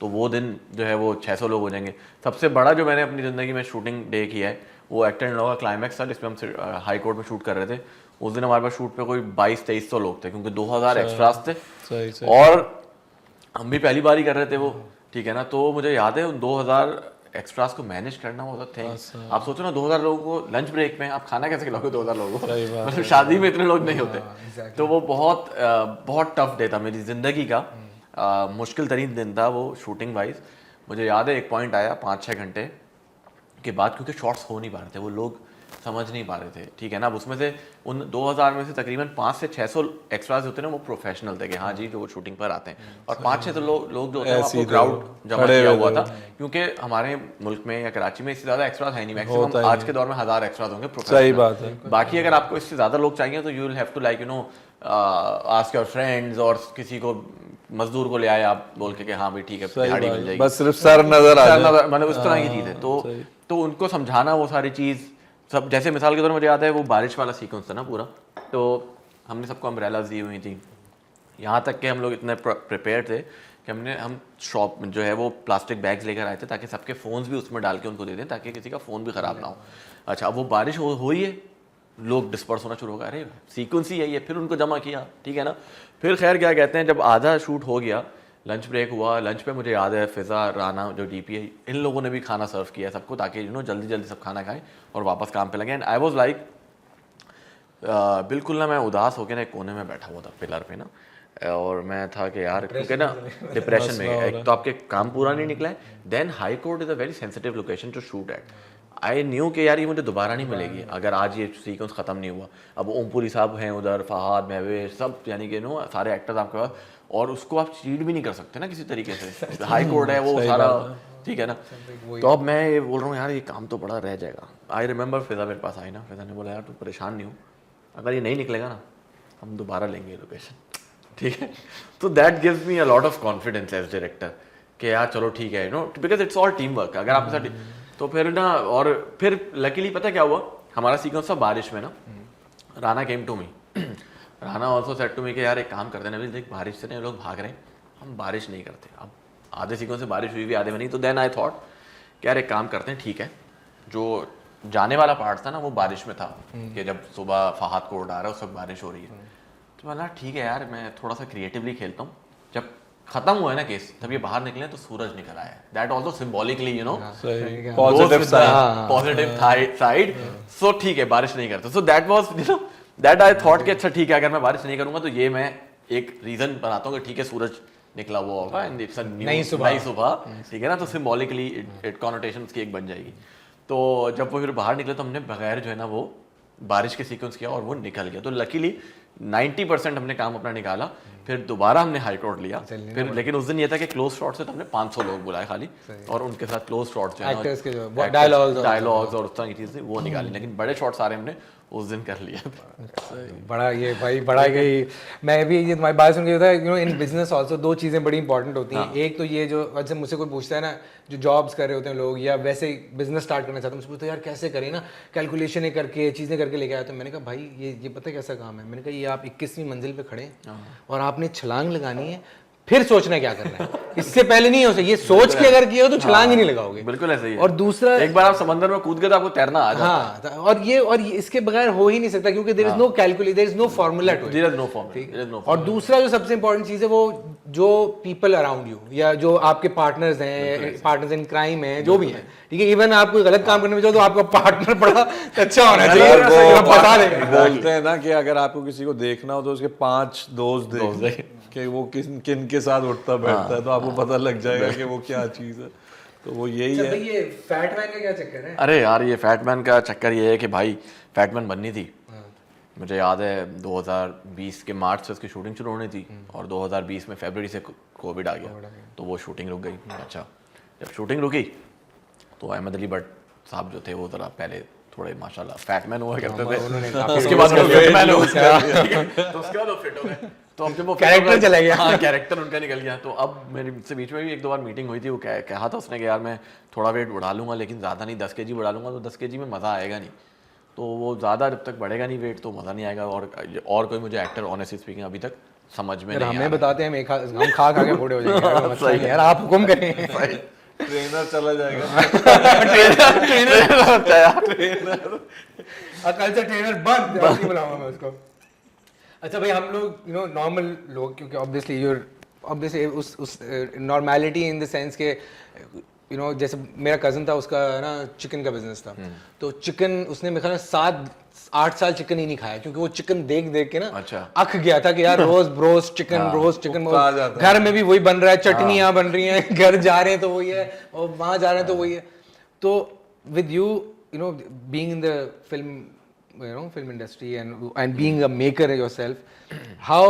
तो वो दिन जो है वो 600 लोग हो जाएंगे। सबसे बड़ा जो मैंने अपनी ज़िंदगी में शूटिंग डे किया है वो एक्टर एंड लॉ का क्लाइमैक्स था, जिसमें हम हाई कोर्ट में शूट कर रहे थे। उस दिन हमारे पास शूट पे कोई 2200-2300 लोग थे, क्योंकि 2000 एक्स्ट्रास थे। सही। और हम भी पहली बार ही कर रहे थे वो, ठीक है ना। तो मुझे याद है उन 2000 एक्स्ट्रास को मैनेज करना होता थे। आप सोचो ना, 2000 लोगों को लंच ब्रेक में आप खाना कैसे खिलाओगे 2000 लोगों को? मतलब शादी में इतने लोग नहीं होते। तो वो बहुत टफ डे था मेरी ज़िंदगी का, मुश्किल तरीन दिन था वो शूटिंग वाइज। मुझे याद है एक पॉइंट आया 5-6 घंटे के बाद, क्योंकि शॉट्स हो नहीं पा रहे थे, वो लोग समझ नहीं पा रहे थे, ठीक है ना। अब उसमें से उन 2000 में से तकरीबन 500 से 600 एक्स्ट्रास होते हैं ना, वो प्रोफेशनल थे कि हाँ जी जो वो शूटिंग पर आते हैं। और 500-600 लोग जो होते हैं आपको क्राउड जमा किया हुआ था, क्योंकि हमारे मुल्क में या कराची में इससे ज़्यादा एक्स्ट्रास है नहीं। मैक्सिमम आज के दौर में 1000 एक्स्ट्रास होंगे प्रोफेशनल। सही बात है। बाकी अगर आपको इससे ज़्यादा लोग चाहिए तो you will have to like you know ask your friends, और किसी को मजदूर को ले आए आप बोल के कि हाँ भाई ठीक है दिहाड़ी मिल जाएगी, बस सिर्फ सर नजर आ जाए, मतलब उस तरह की चीज़ है। तो उनको समझाना वो सारी चीज़ सब, जैसे मिसाल के तौर पर मुझे याद है वो बारिश वाला सीक्वेंस था ना पूरा, तो हमने सबको अम्ब्रेलाज दी हुई थी। यहाँ तक कि हम लोग इतने प्रिपेयर थे कि हम शॉप जो है वो प्लास्टिक बैग्स लेकर आए थे ताकि सबके फ़ोन्स भी उसमें डाल के उनको दे दें, ताकि किसी का फ़ोन भी ख़राब ना हो। अच्छा, अब वो बारिश हो ही है, लोग डिस्पर्स होना शुरू हो गए, अरे सीक्वेंस ही यही है। फिर उनको जमा किया, ठीक है ना। फिर खैर क्या कहते हैं, जब आधा शूट हो गया, लंच ब्रेक हुआ, लंच पे मुझे याद है फिज़ा, राना जो डीपी है, इन लोगों ने भी खाना सर्व किया सबको, ताकि यू नो जल्दी जल्दी सब खाना खाएं और वापस काम पे लगे। एंड आई वाज लाइक बिल्कुल ना, मैं उदास होकर ना एक कोने में बैठा हुआ था पिलर पे ना, और मैं था कि यार क्योंकि ना डिप्रेशन में, एक तो आपके काम पूरा नहीं निकला है, then high court is a very sensitive location to shoot at. I knew कि यार ये मुझे दोबारा नहीं मिलेगी अगर आज ये सीक्वेंस ख़त्म नहीं हुआ। अब ओमपुरी साहब हैं उधर, फहाद, महवेश, सब यानी कि नो सारे एक्टर्स आपके पास, और उसको आप चीट भी नहीं कर सकते ना किसी तरीके से, हाई कोर्ट है वो सारा, ठीक है ना। तो अब मैं ये बोल रहा हूँ यार ये काम तो बड़ा रह जाएगा। आई रिमेंबर फिज़ा मेरे पास आई ना, फिज़ा ने बोला यार तू परेशान नहीं हो, अगर ये नहीं निकलेगा ना हम दोबारा लेंगे लोकेशन, ठीक है। तो that gives me a lot of confidence as director कि यार चलो ठीक है, you know, because it's all team work. अगर आपके साथ तो फिर ना, और फिर लकीली पता क्या हुआ, हमारा सीक्वेंस था बारिश में ना, Rana came to me, Rana also said to me कि यार एक काम करते हैं, देख बारिश से नहीं लोग भाग रहे हैं, हम बारिश नहीं करते। अब आधे सीक्वेंस से बारिश हुई भी, आधे में नहीं। तो देन आई थॉट कि यार एक काम करते हैं, ठीक है, जो जाने वाला पार्ट था ना वो बारिश में था, कि जब सुबह फहाद कोर्ट आ रहा है उस वक्त बारिश हो रही है। तो बोला ठीक है यार मैं थोड़ा सा क्रिएटिवली खेलता हूँ। जब खत्म हुआ है ना केस, तब ये बाहर निकले तो सूरज निकल आया, that also symbolically you know positive side. So ठीक है बारिश नहीं करते, so that was you know that I thought कि अच्छा ठीक है अगर मैं बारिश नहीं करूंगा तो ये मैं एक रीजन बनाता हूँ कि ठीक है सूरज निकला हुआ होगा एंड इट्स अ नई सुबह, ठीक है ना। तो सिम्बॉलिकली इट कॉनोटेशंस की एक बन जाएगी। तो जब वो फिर बाहर निकले तो हमने बगैर जो है ना वो बारिश के सीक्वेंस किया और वो निकल गया। तो लकीली 90% हमने काम अपना निकाला, फिर दोबारा हमने हाई कोर्ट लिया फिर, लेकिन उस दिन ये था कि क्लोज शॉट से तो हमने 500 लोग बुलाए खाली, और उनके साथ क्लोज शॉट जो Actors के जो डायलॉग्स और उस तरह की चीज़ें वो निकाली, लेकिन बड़े शॉट सारे हमने उस दिन कर लिए। बड़ा ये भाई बड़ा गई। मैं भी ये तुम्हारी बात सुन के था, you know in business also दो चीज़ें बड़ी इंपॉर्टेंट होती हैं। एक तो ये जो जैसे मुझसे कोई पूछता है ना, जो जॉब्स कर रहे होते हैं लोग या वैसे बिजनेस स्टार्ट करना चाहते हैं, मुझसे पूछते हैं यार कैसे करें ना, कैलकुलेशन करके चीज़ें करके लेके आए। तो मैंने कहा भाई ये पता है कैसा काम है। मैंने कहा ये आप 21वीं मंजिल पे खड़े हैं और आपने छलांग लगानी है, फिर सोचना क्या करना है, इससे पहले नहीं हो सकता। ये सोच के अगर किया हो तो छलांग ही नहीं लगाओगे। बिल्कुल ऐसे ही है। और दूसरा, एक बार आप समंदर में कूद गए तो आपको तैरना आ जाता है। हाँ, और ये इसके बगैर हो ही नहीं सकता, क्योंकि there is no calculation, there is no formula to it. There is no formula. और दूसरा जो सबसे इंपॉर्टेंट चीज है वो जो पीपल अराउंड यू या जो आपके पार्टनर्स हैं, पार्टनर्स इन क्राइम हैं, जो भी हैं, ठीक है। इवन आप कोई गलत काम करने में जाओ तो आपका पार्टनर बड़ा अच्छा होना चाहिए, वो बता देगा। बोलते हैं ना कि अगर आपको किसी को देखना हो तो उसके 5 दोस्त देख कि वो किन के साथ उठता बैठता है, तो आपको पता लग जाएगा कि वो क्या चीज़ है। तो वो यही है। ये फैट मैन का क्या चक्कर है? अरे यार ये फैटमैन का चक्कर ये है कि भाई फैटमैन बननी थी, मुझे याद है 2020 के मार्च से उसकी शूटिंग शुरू होनी थी और 2020 में फरवरी से कोविड आ गया, तो वो शूटिंग रुक गई। अच्छा, जब शूटिंग रुकी तो अहमद अली भट्ट साहब जो थे वो ज़रा पहले थोड़े माशाल्लाह फैटमैन हुआ करते थे, उसके बाद फिटमैन हो गए, तो उसके बाद वो फिट हो गए। तो अब जब वो कैरेक्टर चला गया, हाँ कैरेक्टर उनका निकल गया। तो अब मेरे से बीच में भी 1-2 बार मीटिंग हुई थी, वो कहा था उसने कि यार मैं थोड़ा वेट बढ़ा लूँगा, लेकिन ज़्यादा नहीं, 10 kg बढ़ा लूँगा, तो 10 kg में मज़ा आएगा नहीं। तो वो ज़्यादा जब तक बढ़ेगा नहीं वेट तो मज़ा नहीं आएगा। और कोई मुझे एक्टर ऑनेस्टली स्पीकिंग अभी तक समझ में नहीं हमें बताते हैं हम खा के बूढ़े हो जाएंगे। सही है यार, आप हुक्म करें। ट्रेनर चला जाएगा। कल से ट्रेनर बंद, नहीं बुलाऊंगा मैं उसको। अच्छा भाई, हम लोग यू नो नॉर्मल लोग, क्योंकि ऑब्वियसली उस नॉर्मैलिटी इन द सेंस के यू नो, जैसे मेरा कज़न था, उसका ना चिकन का बिजनेस था, तो चिकन उसने मेरे ख्याल में 7-8 साल चिकन ही नहीं खाया, क्योंकि वो चिकन देख देख के ना अख गया था कि यार रोज रोज चिकन घर में भी वही बन रहा है, चटनियाँ बन रही हैं, घर जा रहे हैं तो वही है, और वहाँ जा रहे हैं तो वही है। तो with you know being in the film industry and being a maker yourself, how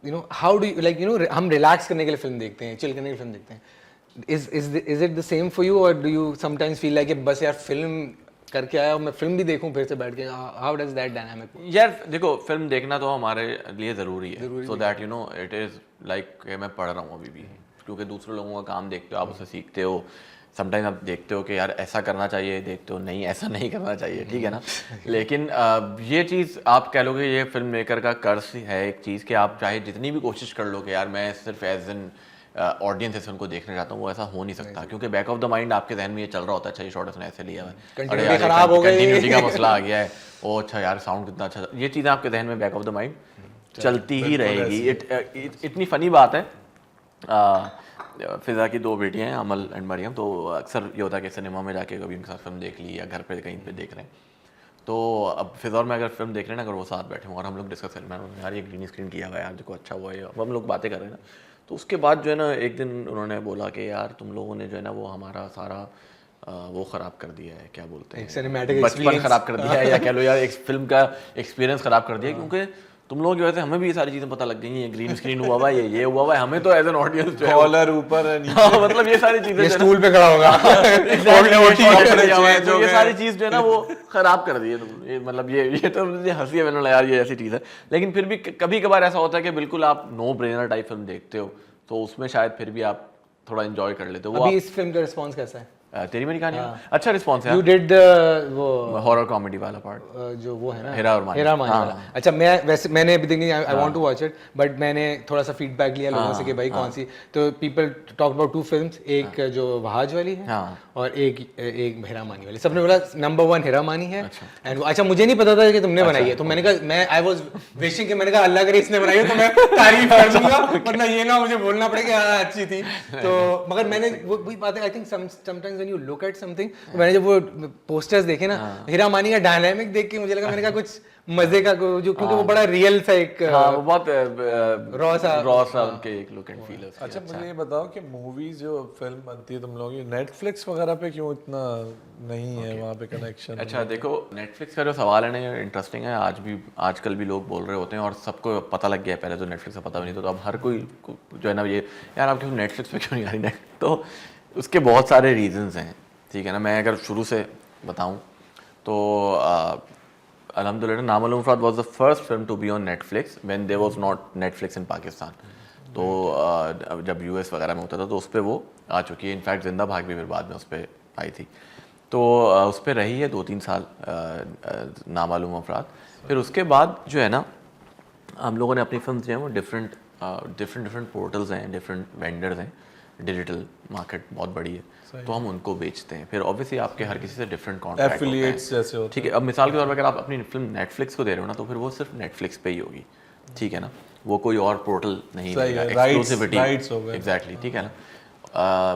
do you like, you know, हम relax करने के लिए फिल्म देखते हैं, chill करने के लिए फिल्म देखते हैं, is it the same for you, or do you sometimes feel like बस यार फिल्म करके आया और मैं फिल्म भी देखूं फिर से बैठ के? how does that dynamic work? यार देखो, फिल्म देखना तो हमारे लिए ज़रूरी है, so that you know it is like मैं पढ़ रहा हूँ अभी भी, क्योंकि दूसरे लोगों का काम देखते हो, आप उससे सीखते हो। समटाइम्स आप देखते हो कि यार ऐसा करना चाहिए, देखते हो नहीं ऐसा नहीं करना चाहिए, ठीक है ना। लेकिन ये चीज़ आप कह लोगे ये फिल्म मेकर का कर्ज है एक चीज़, कि आप चाहे जितनी भी कोशिश कर लो कि यार मैं सिर्फ एज एन ऑडियंस इस फिल्म को देखना चाहता हूँ, वो ऐसा हो नहीं सकता, क्योंकि बैक ऑफ द माइंड आपके जहन में ये चल रहा होता है, अच्छा ये शॉट उसने ऐसे लिया है, अरे यार खराब हो गई, कंटिन्यूटी का मसला आ गया है, ओ अच्छा यार साउंड कितना अच्छा, ये चीज़ें आपके जहन में बैक ऑफ द माइंड चलती ही रहेगी। इतनी फ़नी बात है, फ़िज़ा की 2 बेटियाँ हैं, अमल एंड मरियम, तो अक्सर ये होता है कि सिनेमा में जाके कभी उनके साथ फिल्म देख ली या घर पे कहीं पे देख रहे हैं, तो अब फ़िज़ा और मैं अगर फिल्म देख रहे हैं ना, अगर वो साथ बैठे हों और हम लोग डिस्कस कर रहे हैं, यार ये ग्रीन स्क्रीन किया हुआ है यार, देखो अच्छा हुआ है, अब हम लोग बातें कर रहे हैं ना, तो उसके बाद जो है ना एक दिन उन्होंने बोला कि यार तुम लोगों ने जो है ना वो हमारा सारा वो ख़राब कर दिया है, क्या बोलते हैं, बचपन ख़राब कर दिया है, या कह लो यार एक फिल्म का एक्सपीरियंस ख़राब कर दिया है, क्योंकि तुम लोग की वजह से हमें भी ये सारी चीज़ें पता लग गई हैं, ग्रीन स्क्रीन हुआ हुआ है, ये हुआ हुआ है, हमें तो एज एन ऑडियंस जो है कॉलर ऊपर है नीचे, हाँ, मतलब ये सारी चीज़ें स्टूल पे खड़ा होगा, ये सारी चीज़ जो है ना वो ख़राब कर दी है। ये मतलब ये तो मुझे हंसी है, मैंने यार ये ऐसी चीज़ है, लेकिन फिर भी कभी कभार ऐसा होता है कि बिल्कुल आप नो ब्रेनर टाइप फिल्म देखते हो, तो उसमें शायद फिर भी आप थोड़ा एंजॉय कर लेते हो। अभी इस फिल्म का रिस्पांस कैसा है? तेरी मेरी कहानी अच्छा रिस्पांस है। You did वो हॉरर कॉमेडी वाला पार्ट, जो वो है ना हेरा और मानी वाला। अच्छा, मैंने अभी तक नहीं, I want to watch it, but मैंने थोड़ा सा फीडबैक लिया लोगों से कि भाई कौन सी, तो पीपल टॉक अबाउट 2 फिल्म्स, एक जो वहाज वाली है और एक हेरा मानी वाली। सबने बोला नंबर 1 हेरा मानी है, एंड अच्छा मुझे नहीं पता था कि तुमने बनाई है, तो मैंने कहा मैं आई वाज विशिंग कि मैंने कहा अल्लाह करे इसने बनाई है तो मैं तारीफ कर दूंगा, वरना ये ना मुझे बोलना पड़ेगा अच्छी थी। तो मगर मैंने वही बात है, I think sometimes sometimes when you look at something, तो मैंने जब वो posters देखे ना, हीरा मानी का dynamic देख के मुझे लगा, मैंने कहा कुछ मजे का जो, क्योंकि वो बड़ा रियल सा एक वो बहुत रॉ सा उनके एक लुक एंड फील है। अच्छा मुझे ये बताओ कि मूवीज जो फिल्म बनती है तुम लोगों की नेटफ्लिक्स वगैरह पे क्यों इतना नहीं है वहाँ पे कनेक्शन? अच्छा देखो, नेटफ्लिक्स का जो सवाल है ना, ये इंटरेस्टिंग है। आजकल भी लोग बोल रहे होते हैं और सबको पता लग गया है, पहले तो नेटफ्लिक्स का पता भी नहीं था, तो अब हर कोई जो है ना ये यार आप क्यों नेटफ्लिक्स पे क्यों नहीं आ रही नेट, तो उसके बहुत सारे रीजंस हैं, ठीक है ना। मैं अगर शुरू से बताऊं तो अल्हम्दुलिल्लाह नामालूम अफराद was the first film to be on Netflix when there was not Netflix in Pakistan. तो जब यूएस वगैरह में होता था तो उस पर वो आ चुकी है। इनफैक्ट जिंदा भाग भी फिर बाद में उस पर आई थी, तो उस पर रही है 2-3 साल नामालूम अफराद। फिर उसके बाद जो है ना हम लोगों ने अपनी फिल्म जो है वो डिफरेंट पोर्टल्स हैं, डिफरेंट वेंडर्स हैं, डिजिटल मार्केट बहुत बड़ी है, तो हम उनको बेचते हैं। फिर ऑब्वियसली आपके हर किसी से डिफरेंट कॉन्ट्रैक्ट एफिलिएट्स जैसे होते हैं, ठीक है। अब मिसाल के तौर पर अगर आप अपनी फिल्म नेटफ्लिक्स को दे रहे हो ना, तो फिर वो सिर्फ नेटफ्लिक्स पे ही होगी, ठीक है ना, वो कोई और पोर्टल नहीं देगा, एक्सक्लूसिविटी एग्जैक्टली, ठीक है ना।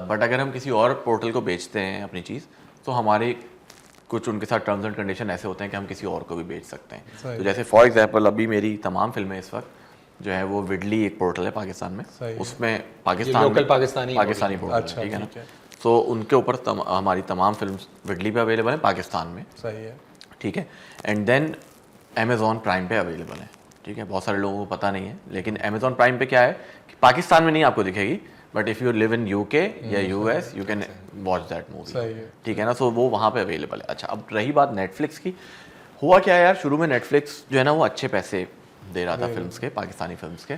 बट अगर हम किसी और पोर्टल को बेचते हैं अपनी चीज़, तो हमारे कुछ उनके साथ टर्म्स एंड कंडीशन ऐसे होते हैं कि हम किसी और को भी बेच सकते हैं। तो जैसे फॉर एग्जांपल अभी मेरी तमाम फिल्में इस वक्त जो है वो विडली एक पोर्टल है पाकिस्तान में, उसमें पाकिस्तानी पोर्टल, ठीक है ना। तो उनके ऊपर हमारी तमाम फिल्म विडली पे अवेलेबल है पाकिस्तान में, सही है, ठीक है। एंड देन अमेज़ॉन प्राइम पे अवेलेबल है, ठीक है। बहुत सारे लोगों को पता नहीं है, लेकिन अमेज़ॉन प्राइम पे क्या है कि पाकिस्तान में नहीं आपको दिखेगी, but if you live in UK या US you can watch that movie, ठीक है ना। सो वो वहाँ पे अवेलेबल है। अच्छा, अब रही बात नेटफ्लिक्स की, हुआ क्या है यार, शुरू में नेटफ्लिक्स जो है ना वो अच्छे पैसे दे रहा था फिल्म्स के, पाकिस्तानी फिल्म्स के।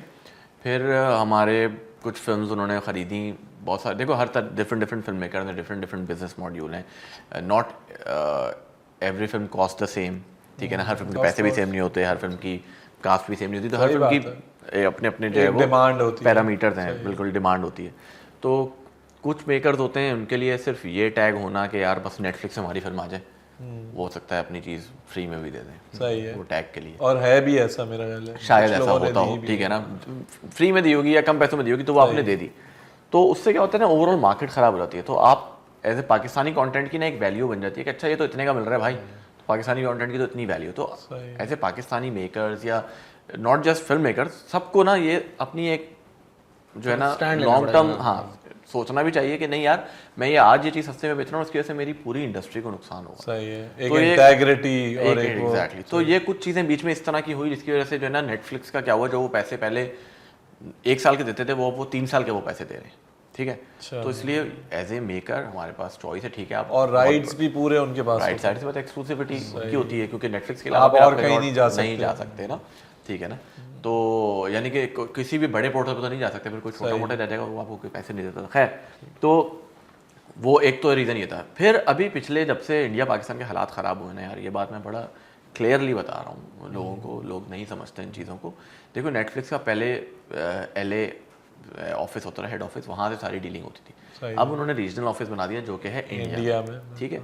फिर हमारे कुछ फिल्म्स उन्होंने ख़रीदी, बहुत सारे, देखो हर तरह डिफरेंट फिल्म मेकर हैं, डिफरेंट बिजनेस मॉड्यूल हैं, not every film cost the same, ठीक है ना। हर फिल्म के पैसे भी सेम नहीं होते, हर फिल्म की कास्ट भी सेम नहीं होती, तो हर फिल्म की अपने अपने जो है वो डिमांड होती है, पैरामीटर्स हैं, बिल्कुल डिमांड होती है। तो कुछ मेकर्स होते हैं उनके लिए सिर्फ ये टैग होना कि यार बस नेटफ्लिक्स से हमारी फिल्म आ जाए, वो हो सकता है अपनी चीज़ फ्री में भी दे दें, सही है, वो टैग के लिए। और है भी ऐसा मेरा ख्याल है, शायद ऐसा होता हो, ठीक है ना, फ्री में दी होगी या कम पैसों में दी होगी, तो वो आपने दे दी, तो उससे क्या होता है ना, ओवरऑल मार्केट ख़राब हो जाती है। तो आप एज ए पाकिस्तानी कंटेंट की ना एक वैल्यू बन जाती है कि अच्छा ये तो इतने का मिल रहा है भाई, तो पाकिस्तानी कंटेंट की तो इतनी वैल्यू। तो एज ए पाकिस्तानी मेकर्स या नॉट जस्ट फिल्म मेकर्स, सबको ना ये अपनी एक जो है ना लॉन्ग टर्म सोचना भी चाहिए कि नहीं यार, मैं ये आज ये चीज़ सस्ते में बेच रहा हूँ, उसकी वजह से मेरी पूरी इंडस्ट्री को नुकसान होगा। सही है, एक इंटेग्रिटी और एक एग्जैक्टली। तो ये कुछ चीज़ें बीच में इस तरह की हुई जिसकी वजह से जो है ना नेटफ्लिक्स का क्या हुआ, जो वो पैसे पहले 1 साल के देते थे वो 3 साल के वो पैसे दे रहे हैं, ठीक है। तो इसलिए एज ए मेकर हमारे पास चॉइस है, ठीक है। आप और राइट्स भी पूरे उनके पास, राइट साइड से बात एक्सक्लूसिविटी की होती है, क्योंकि नेटफ्लिक्स के अलावा आप और कहीं नहीं जा सकते ना, ठीक है ना। तो यानी कि किसी भी बड़े पोर्टल पर तो नहीं जा सकते, फिर कोई छोटा मोटा जा जाएगा, वो आपको कोई पैसे नहीं देता। खैर, तो वो एक तो रीज़न ये था। फिर अभी पिछले जब से इंडिया पाकिस्तान के हालात ख़राब हुए ना यार, ये बात मैं बड़ा क्लियरली बता रहा हूँ लोगों को, लोग नहीं समझते इन चीज़ों को। देखो नेटफ्लिक्स का पहले LA ऑफिस होता है, हेड ऑफिस, वहाँ से सारी डीलिंग होती थी। अब उन्होंने रीजनल ऑफिस बना दिया जो कि है इंडिया में, ठीक है।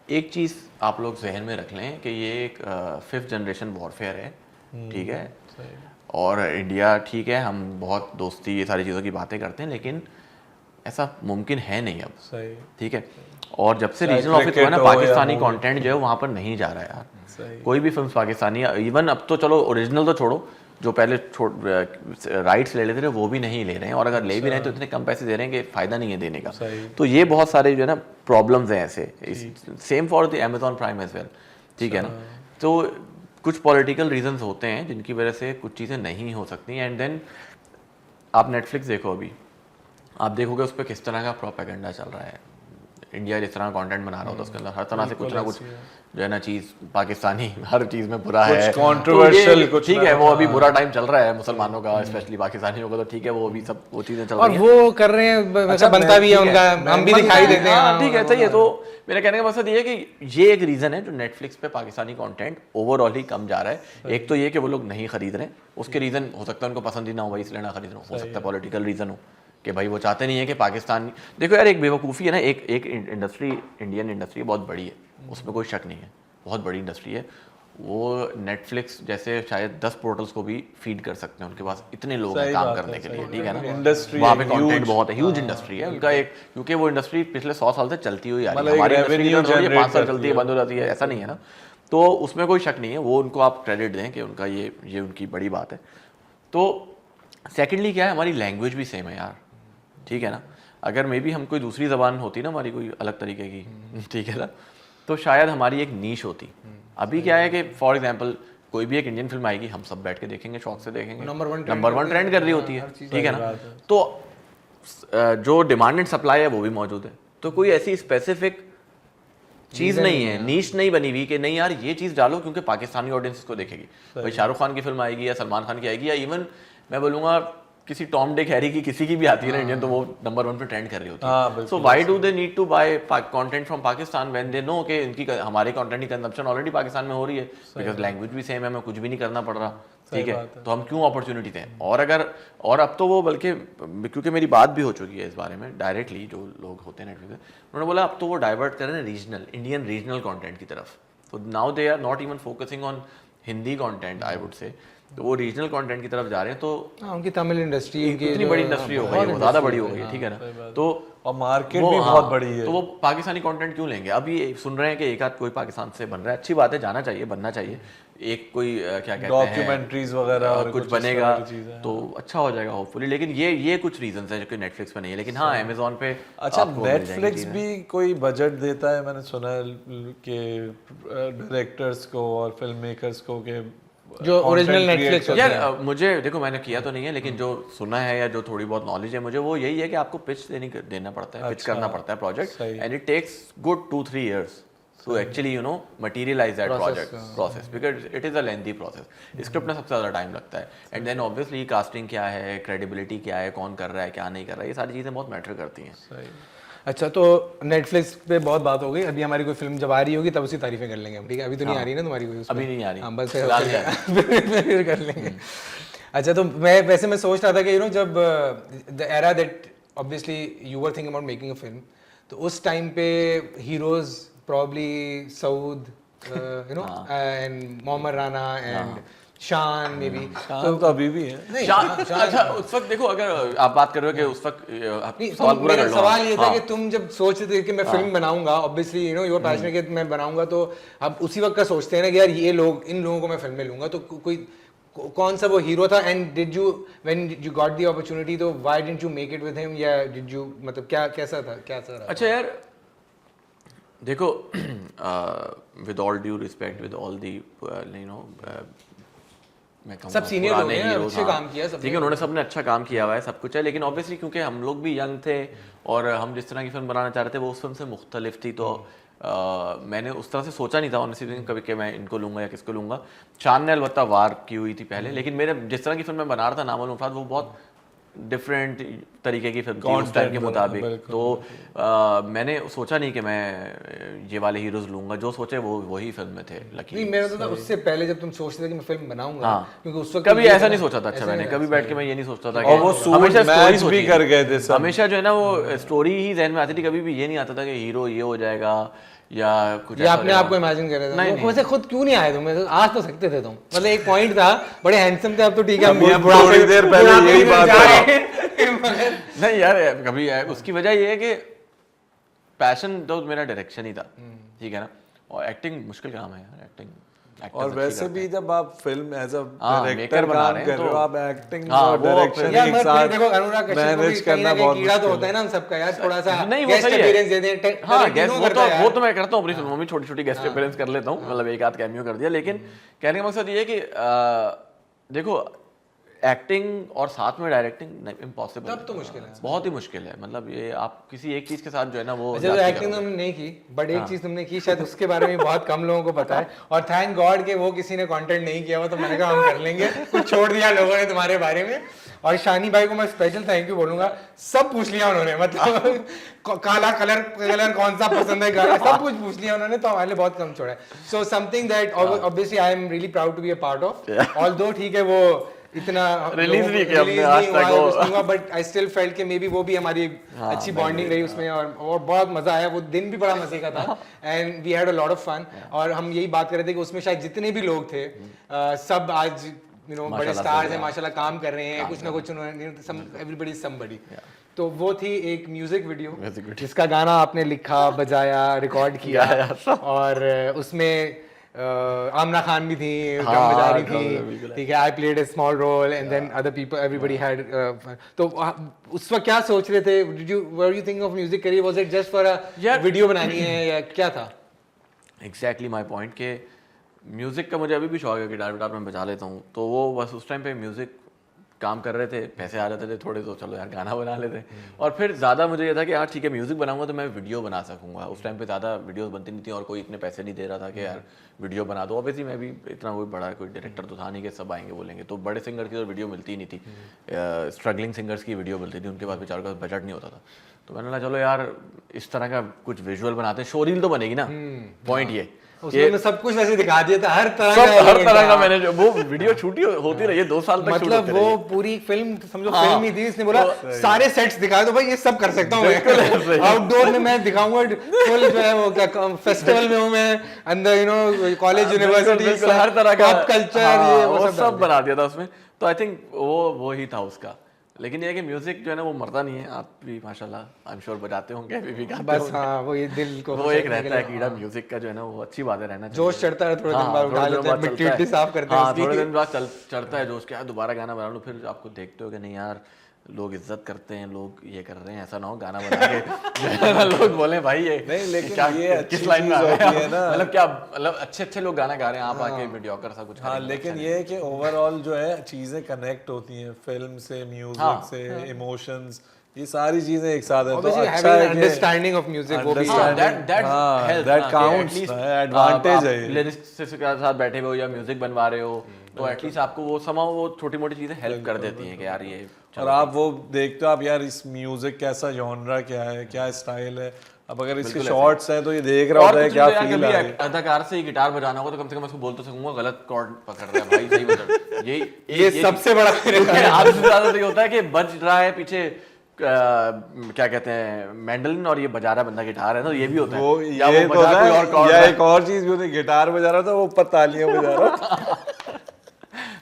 एक चीज़ आप लोग जहन में रख लें कि ये एक 5th जनरेशन वॉरफेयर है, ठीक है। और इंडिया, ठीक है, हम बहुत दोस्ती ये सारी चीज़ों की बातें करते हैं, लेकिन ऐसा मुमकिन है नहीं अब, ठीक है। और जब से रीजनल ऑफिस हुआ ना, पाकिस्तानी कंटेंट जो है वहाँ पर नहीं जा रहा है यार, कोई भी फिल्म पाकिस्तानी, इवन अब तो चलो ओरिजिनल तो छोड़ो, जो पहले राइट्स ले लेते थे वो भी नहीं ले रहे हैं, और अगर ले भी रहे हैं तो इतने कम पैसे दे रहे हैं कि फ़ायदा नहीं है देने का। तो ये बहुत सारे जो है ना प्रॉब्लम्स हैं ऐसे, same for the Amazon Prime as well, ठीक है ना। तो कुछ पॉलिटिकल रीजंस होते हैं जिनकी वजह से कुछ चीज़ें नहीं हो सकती। एंड देन आप नेटफ्लिक्स देखो, अभी आप देखोगे उस पर किस तरह का प्रोपेगेंडा चल रहा है। इंडिया जिस तरह कंटेंट बना रहा होता है उसके अंदर हर तरह से कुछ ना कुछ जो है ना चीज़ पाकिस्तानी हर चीज़ में बुरा है, कंट्रोवर्शियल कुछ, ठीक है। वो अभी बुरा टाइम चल रहा है मुसलमानों का, स्पेशली पाकिस्तानियों का, तो ठीक है वो अभी सब वो चीज़ें चल रही हैं और वो कर रहे हैं, वैसा बनता भी है उनका, हम भी दिखाई देते हैं, ठीक है, सही है। तो मेरा कहने का मकसद ये है कि ये एक रीज़न है जो नेटफ्लिक्स पे पाकिस्तानी कंटेंट ओवरऑल ही कम जा रहा है। एक तो ये कि वो लोग नहीं खरीद रहे, उसके रीज़न हो सकता है उनको पसंद ही ना हो भाई, इसलिए ना खरीद रहे हो सकता है पॉलिटिकल रीज़न हो कि भाई वो चाहते नहीं है कि पाकिस्तान, देखो यार एक बेवकूफ़ी है ना, एक इंडस्ट्री, इंडियन इंडस्ट्री बहुत बड़ी है, उसमें कोई शक नहीं है, बहुत बड़ी इंडस्ट्री है, वो नेटफ्लिक्स जैसे शायद 10 पोर्टल्स को भी फीड कर सकते हैं, उनके पास इतने लोग हैं सही काम बात करने है, के सही लिए, बात ठीक है है। ना। Industry वहाँ है, पे कंटेंट huge। बहुत है, ह्यूज इंडस्ट्री है उनका एक, क्योंकि वो इंडस्ट्री पिछले 100 साल से चलती हुई आ रही मतलब है। एक हमारी इंडस्ट्री revenue की 5 generate साल करती चलती है, बंद हो जाती है, ऐसा नहीं है ना। तो उसमें कोई शक नहीं है, वो उनको आप क्रेडिट दें कि उनका ये उनकी बड़ी बात है। तो सेकेंडली क्या है, हमारी लैंग्वेज भी सेम है यार, ठीक है ना। अगर मे बी हम कोई दूसरी ज़बान होती ना हमारी कोई अलग तरीके की, ठीक है ना, तो शायद हमारी एक नीश होती। अभी क्या है कि फॉर एग्जांपल कोई भी एक इंडियन फिल्म आएगी, हम सब बैठ के देखेंगे, शौक से देखेंगे, नंबर वन ट्रेंड कर रही होती है, ठीक है ना। तो जो डिमांड एंड सप्लाई है वो भी मौजूद है, तो कोई ऐसी स्पेसिफिक चीज़ नहीं है, नीश नहीं बनी हुई कि नहीं यार ये चीज़ डालो क्योंकि पाकिस्तानी ऑडियंस इसको देखेगी। भाई शाहरुख खान की फिल्म आएगी या सलमान खान की आएगी, या इवन मैं बोलूँगा किसी टॉम डिक हैरी की किसी की भी आती है ना इंडियन, तो वो नंबर 1 पे ट्रेंड कर रही होती है। So why do they need to buy content from Pakistan when they know कि इनकी हमारे कंटेंट की कंजम्पशन ऑलरेडी पाकिस्तान में हो रही है, बिकॉज लैंग्वेज भी सेम है, हमें कुछ भी नहीं करना पड़ रहा, ठीक है। तो हम क्यों अपॉर्चुनिटी दें। और अब तो वो बल्कि, क्योंकि मेरी बात भी हो चुकी है इस बारे में डायरेक्टली, जो लोग होते हैं नेटफ्लिक्स, उन्होंने बोला अब तो वो डाइवर्ट कर रहे हैं रीजनल, इंडियन रीजनल कंटेंट की तरफ। तो now they are not even focusing on Hindi content, I would say, तो वो रीजनल कंटेंट की तरफ जा रहे हैं। तो उनकी तमिल इंडस्ट्री इतनी बड़ी इंडस्ट्री हो गई है, वो ज़्यादा बड़ी हो गई है, ठीक है ना। तो और मार्केट भी बहुत बड़ी है, तो वो पाकिस्तानी कंटेंट क्यों लेंगे। अभी सुन रहे हैं कि एक आध कोई पाकिस्तान से बन रहा है, अच्छी बात है, जाना चाहिए, बनना चाहिए। एक कोई क्या कहते हैं डॉक्यूमेंट्रीज वगैरह और कुछ बनेगा तो अच्छा हो जाएगा होपफुली। लेकिन ये कुछ रीजंस हैं जो कि नेटफ्लिक्स पे नहीं है, लेकिन हाँ अमेजोन पे अच्छा आपको मिल जाएंगी नेटफ्लिक्स चीज़ें। भी कोई बजट देता है, मैंने सुना है कि डायरेक्टर्स को और फिल्म मेकर्स को के जो ओरिजिनल नेटफ्लिक्स यार मुझे देखो, मैंने किया तो नहीं है, लेकिन जो सुना है या जो थोड़ी बहुत नॉलेज है मुझे, वो यही है कि आपको पिच देना पड़ता है, पिच करना पड़ता है project, and it takes good 2-3 years to actually materialize that project process, because it is a lengthy process। Script में सबसे ज़्यादा टाइम लगता है, एंड देन ऑब्वियसली कास्टिंग क्या है, क्रेडिबिलिटी क्या है, कौन कर रहा है क्या नहीं कर रहा है, ये सारी चीज़ें बहुत मैटर करती हैं। अच्छा, तो नेटफ्लिक्स पे बहुत बात हो गई, अभी हमारी कोई फिल्म जब आ रही होगी तब उसकी तारीफें कर लेंगे हम, ठीक है। अभी तो नहीं आ रही ना तुम्हारी कोई, अभी नहीं आ रही, हाँ बस फिलहाल फिर कर लेंगे। अच्छा, तो मैं सोच रहा था कि जब the era that obviously you were thinking about making a film, तो उस टाइम पे heroes probably Saud and Mohammad Rana and Shan may be, तो अभी भी है। अच्छा उस वक्त देखो, अगर आप बात कर रहे हो कि उस वक्त सवाल पूरा कर लो। सवाल ये था कि तुम जब सोच रहे थे कि मैं फिल्म बनाऊंगा, ऑब्वियसली यू आर पैशनेट कि मैं बनाऊंगा, तो आप उसी वक्त का सोचते हैं ना कि यार ये लोग, इन लोगों को मैं फिल्म में लूंगा, तो कोई कौन सा वो हीरो था, and did you when you got the opportunity, तो why didn't you make it with him, या डिड यू, मतलब कैसा था, क्या था? अच्छा यार देखो, with all due respect, with all the मैं कहूँगा सब सीनियर लोग हैं, अच्छे काम किया सब, ठीक है, उन्होंने सबने अच्छा काम किया हुआ है, सब कुछ है, लेकिन ऑब्वियसली क्योंकि हम लोग भी यंग थे और हम जिस तरह की फिल्म बनाना चाह रहे थे वो उस फिल्म से मुख्तलिफ थी, तो मैंने उस तरह से सोचा नहीं था ऑनेस्टली कभी कि मैं इनको लूँगा या किसको लूँगा। शान ने अलबत्ता वार की हुई थी पहले, लेकिन मेरे जिस तरह की फिल्म मैं बना रहा था नामुल मुफाद, वो बहुत डिफरेंट तरीके की फिल्म थी उस टाइम के मुताबिक, तो मैंने सोचा नहीं कि मैं ये वाले हीरोज लूंगा, जो सोचे वो वही फिल्म में थे। नहीं, मेरा तो था उससे पहले जब तुम सोचते थे कि मैं फिल्म बनाऊंगा, क्योंकि उस वक्त कभी ऐसा नहीं सोचा था। अच्छा मैंने कभी बैठ के मैं ये नहीं सोचता था, और वो हमेशा मैच भी कर गए थे सब, हमेशा जो है ना वो स्टोरी ही जहन में आती थी, कभी भी ये नहीं आता था कि हीरो ये हो जाएगा या कुछ, या अपने आप को इमेजिन कर रहे थे। वैसे खुद क्यों नहीं आए तुम, आज तो सकते थे तुम, मतलब एक पॉइंट था, बड़े हैंडसम थे, अब तो ठीक है, थोड़ी देर पहले यही बात नहीं यार, कभी उसकी वजह ये है कि पैशन तो मेरा डायरेक्शन ही था, ठीक है ना, और एक्टिंग मुश्किल काम है यार, एक्टिंग और वैसे भी जब आप film as a director maker बना काम रहे कर हैं रहे हो, तो आप एक्टिंग हाँ, और वो डायरेक्शन यार, एक साथ देखो अनुराग कश्यप को भी मैनेज करना कहीं बहुत कीड़ा तो मुश्किल होता है ना हम सबका यार, थोड़ा सा नहीं वो गेस्ट सही अपीयरेंस है, दे दे। हाँ गेस्ट वो तो मैं करता हूँ अपनी फिल्मों में, छोटी छोटी गेस्ट अपीयरेंस कर लेता हूँ, मतलब एक आध कैमियो कर दिया, लेकिन कहने का मकसद ये है कि देखो एक्टिंग और साथ में डायरेक्टिंग इम्पॉसिबल, तब तो मुश्किल है, बहुत ही मुश्किल है, मतलब ये आप किसी एक चीज के साथ जो है ना वो अच्छा, तो एक्टिंग तुमने नहीं की, बट एक चीज तुमने की, शायद उसके बारे में बहुत कम लोगों को पता है, और थैंक गॉड कि वो किसी ने कंटेंट नहीं किया हुआ, तो मैंने कहा हम कर लेंगे, कुछ छोड़ दिया लोगों ने तुम्हारे बारे में। और शानी भाई को मैं स्पेशल थैंक यू बोलूंगा, सब पूछ लिया उन्होंने, मतलब काला कलर कौन सा पसंद है, सब कुछ पूछ लिया उन्होंने, तो हमारे लिए बहुत कम छोड़ा है। So something that obviously I am really proud to be a part of, although ठीक है वो इतना Release नहीं किया हमने आज तक वो। बट आई स्टिल फेल्ट कि मे बी वो भी हमारी अच्छी बॉन्डिंग रही उसमें, और बहुत मजा आया, वो दिन भी बड़ा मजे का था and we had a lot of fun. और हम यही बात कर रहे थे कि उसमें शायद जितने भी लोग थे सब आज बड़े स्टार्स हैं माशाल्लाह, काम कर रहे हैं, कुछ ना कुछ उन्होंने, एवरीबॉडी इज समबडी। तो वो थी एक म्यूजिक वीडियो जिसका गाना आपने लिखा, बजाया, रिकॉर्ड किया और उसमें आमना खान भी थी, ड्रम बजा रही थी, ठीक है, I played a small role and then other people, everybody had. तो उस वक्त क्या सोच रहे थे? Did you were you thinking of music career? Was it just for a video बनानी है या क्या था? एग्जैक्टली माई पॉइंट के म्यूज़िक का मुझे अभी भी शौक है, गिटार विटार मैं बजा लेता हूँ, तो वो बस उस टाइम पे म्यूज़िक काम कर रहे थे, पैसे आ जाते थे थोड़े, तो चलो यार गाना बना लेते। और फिर ज़्यादा मुझे ये था कि यार ठीक है म्यूज़िक बनाऊंगा तो मैं वीडियो बना सकूंगा। उस टाइम पे ज़्यादा वीडियोस बनती नहीं थी और कोई इतने पैसे नहीं दे रहा था कि यार वीडियो बना दो। ऑब्वियसली मैं भी इतना कोई बड़ा कोई डायरेक्टर तो था नहीं कि सब आएंगे बोलेंगे, तो बड़े सिंगर की तो वीडियो मिलती ही नहीं थी, स्ट्रगलिंग सिंगर्स की वीडियो मिलती थी, उनके पास बेचारों का बजट नहीं होता था। तो मैंने कहा चलो यार इस तरह का कुछ विजुअल बनाते हैं, शोरील तो बनेगी ना। पॉइंट ये उसमें सब कुछ वैसे दिखा दिया था, हर तरह का मैंने जो वो वीडियो छूटी होती रही है 2 साल तक, मतलब वो पूरी फिल्म समझो फिल्म ही थी। इसने बोला सारे सेट्स दिखाए तो भाई ये सब कर सकता हूँ मैं, आउटडोर में मैं दिखाऊंगा, फुल जो है वो क्या फेस्टिवल में हूँ मैं, अंदर कॉलेज यूनिवर्सिटी हर तरह का कल्चर ये वो सब बना दिया था उसमें। तो आई थिंक वो ही था उसका। लेकिन ये है कि म्यूजिक जो है ना वो मरता नहीं है। आप भी माशाल्लाह आई एम श्योर बजाते होंगे, अभी भी गाते बस होंगे। हाँ, वो ये दिल को वो एक रहता है कीड़ा म्यूजिक का जो है ना, वो अच्छी बात है रहना चाहिए। जोश चढ़ता है, थोड़े दिन बाद उठा लेते हैं, मिट्टी मिट्टी साफ करते हैं, थोड़े दिन बाद चढ़ता है जोश, क्या दोबारा गाना बना लो, फिर आपको देखते हो कि नहीं यार लोग इज्जत करते हैं, लोग ये कर रहे हैं, ऐसा ना हो गाना बना के लोग बोले भाई ये नहीं, लेकिन क्या ये किस लाइन में आ होती है ना, मतलब क्या मतलब अच्छे लोग गाना गा रहे हैं, आप आके मीडियोकर सा कुछ। हाँ, लेकिन ये है कि ओवरऑल जो है चीजें कनेक्ट होती हैं, फिल्म से, म्यूजिक से, इमोशंस, ये सारी चीजें एक साथ है। तो अच्छा है अंडरस्टैंडिंग ऑफ म्यूजिक वो भी दैट काउंट्स, एडवांटेज है। लिरिक्स के साथ बैठे हुए हो या म्यूजिक बनवा रहे हो तो एटलीस्ट आपको वो समाव वो छोटी मोटी चीजें हेल्प कर देती हैं कि यार ये। और आप वो देखते हो आप यार इस म्यूजिक कैसा जॉनरा क्या है, क्या स्टाइल है। अब अगर इसके शॉर्ट्स हैं तो ये देख रहा होता है क्या फील आ रहा है। अदाकार से ही गिटार बजाना होगा तो कम से कम उसको बोल तो सकूंगा गलत कॉर्ड पकड़ रहा है भाई, सही बजा। ये सबसे बड़ा आपसे ज्यादा तो ये होता है कि बज रहा है पीछे क्या कहते हैं मैंडलिन और ये बजा रहा बंदा गिटार है, तो ये भी होता है। या वो बजा कोई और कॉर्ड, या एक और चीज भी होती है, गिटार बजा रहा था वो ऊपर तालियां बजा रहा।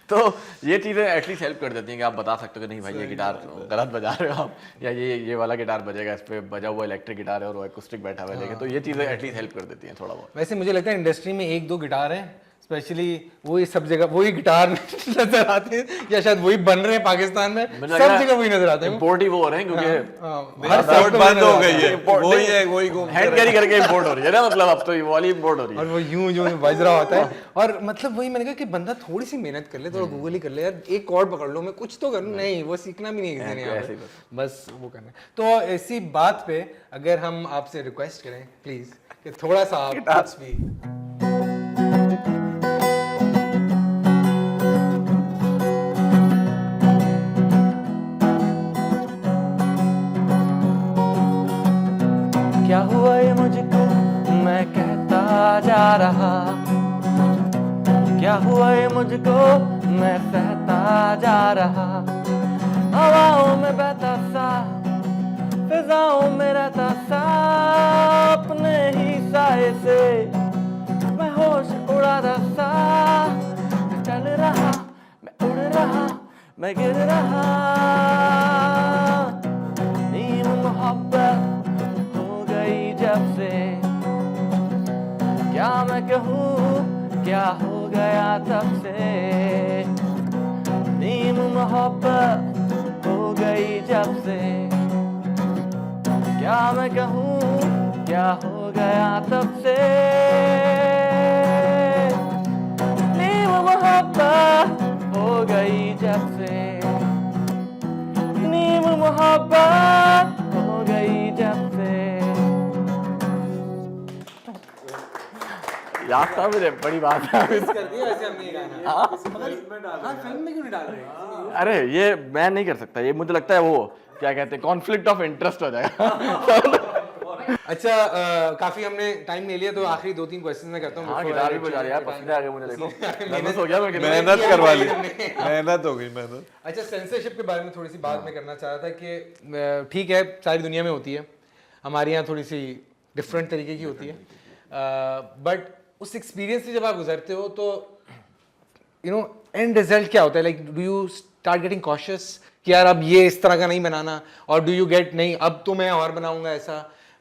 तो ये चीज़ें एटलीस्ट हेल्प कर देती हैं कि आप बता सकते हो कि नहीं भाई ये गिटार गलत बजा रहे हो आप, या ये वाला गिटार बजेगा, इस पे बजा हुआ इलेक्ट्रिक गिटार है और वो एक्यूस्टिक बैठा हुआ है लेके। तो ये चीज़ें एटलीस्ट हेल्प कर देती हैं थोड़ा बहुत। वैसे मुझे लगता है इंडस्ट्री में 1-2 गिटार हैं स्पेशली, वही सब जगह वही गिटार नजर आते हैं, या शायद वही बन रहे हैं पाकिस्तान में, सब जगह वही नजर आते हैं। इंपोर्ट ही वो हो रहे हैं क्योंकि हर साइड बंद हो गई है, वही है वही घूम हैंड कैरी करके इंपोर्ट हो रही है ना, मतलब अब तो ये वाली इंपोर्ट हो रही है और वो यूं जो बज रहा होता है। और मतलब वही मैंने कहा कि बंदा थोड़ी सी मेहनत कर ले, थोड़ा गूगल ही कर ले यार, एक कॉर्ड पकड़ लो, मैं कुछ तो करूँ, नहीं वो सीखना भी नहीं किसी ने यहाँ पे, बस वो करना है। तो ऐसी बात पे अगर हम आपसे रिक्वेस्ट करें प्लीज कि थोड़ा सा आप कुछ भी क्या हुआ ये मुझको मैं कहता जा रहा, क्या हुआ ये मुझको मैं सहता जा रहा, हवाओं में बहता सा फिजाओं में रहता सा, अपने ही साए से मैं होश उड़ाता सा, चल रहा मैं उड़ रहा मैं गिर रहा, नीम मोहब्बत जब से क्या मैं कहूँ क्या हो गया तब से, नीम मोहब्बत हो गई जब से, क्या मैं कहूँ क्या हो गया तब से, नीम मोहब्बत हो गई जब से, नीम मोहब्बत हो गई जब से। याद था मुझे, बड़ी बात है। कर दिया वैसे हमने गाना। हाँ, फिल्म में क्यों नहीं डाल रहे? अरे ये मैं नहीं कर सकता, ये मुझे लगता है वो क्या कहते हैं कॉन्फ्लिक्ट ऑफ इंटरेस्ट हो जाएगा। अच्छा काफी हमने टाइम ले लिया, तो आखिरी 2-3 क्वेश्चन मैं करता हूँ। हाँ before गिटार I भी let बजा you रहे यार, go. पसीने आ गए मुझे, देखो मैंने- नर्वस हो गया मैं कितना। मेहनत करवा ली, मेहनत हो गई मेहनत। अच्छा सेंसरशिप के बारे में थोड़ी सी बात मैं करना चाह रहा था कि ठीक है सारी दुनिया में होती है, हमारे यहाँ थोड़ी सी डिफरेंट तरीके की होती है, बट उस एक्सपीरियंस से जब आप गुजरते हो तो यू नो एंड रिजल्ट क्या होता है? Like do you start getting cautious कि यार अब ये इस तरह का नहीं बनाना, और डू यू गेट नहीं अब तो मैं और बनाऊंगा ऐसा,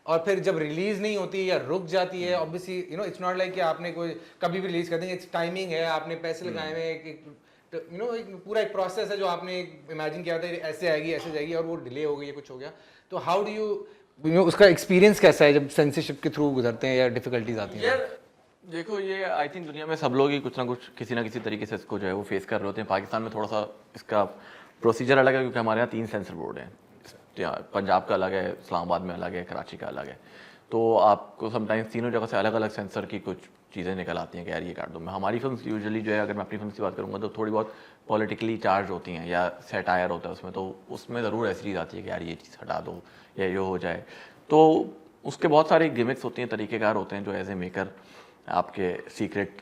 और फिर जब रिलीज नहीं होती या रुक जाती है, obviously you know it's not like कि आपने कोई कभी भी रिलीज कर देंगे, इट्स टाइमिंग है, आपने पैसे लगाए हुए हैं, यू नो एक पूरा एक प्रोसेस है जो आपने इमेजिन किया था ऐसे आएगी ऐसे जाएगी, और वो डिले हो गई, कुछ हो गया, तो हाउ डू यू नो उसका एक्सपीरियंस कैसा है जब सेंसरशिप के थ्रू गुजरते हैं या डिफिकल्टीज आती हैं? यार देखो ये आई थिंक दुनिया में सब लोग ही कुछ ना कुछ किसी ना किसी तरीके से इसको जो है वो फेस कर रहे होते हैं। पाकिस्तान में थोड़ा सा इसका प्रोसीजर अलग है, क्योंकि हमारे यहाँ 3 सेंसर बोर्ड हैं। पंजाब का अलग है, इस्लामाबाद में अलग है, कराची का अलग है। तो आपको समटाइम्स तीनों जगह से अलग अलग सेंसर की कुछ चीज़ें निकल आती हैं कि यार ये काट दो। मैं हमारी फिल्म यूजुअली जो है, अगर मैं अपनी फिल्म की बात करूँगा तो थोड़ी बहुत पॉलिटिकली चार्ज होती हैं या सेटायर होता है उसमें, तो उसमें ज़रूर ऐसी चीज़ आती है कि यार ये चीज़ हटा दो या ये हो जाए। तो उसके बहुत सारे गिमिक्स होती हैं, तरीक़ेकार होते हैं जो एज ए मेकर आपके सीक्रेट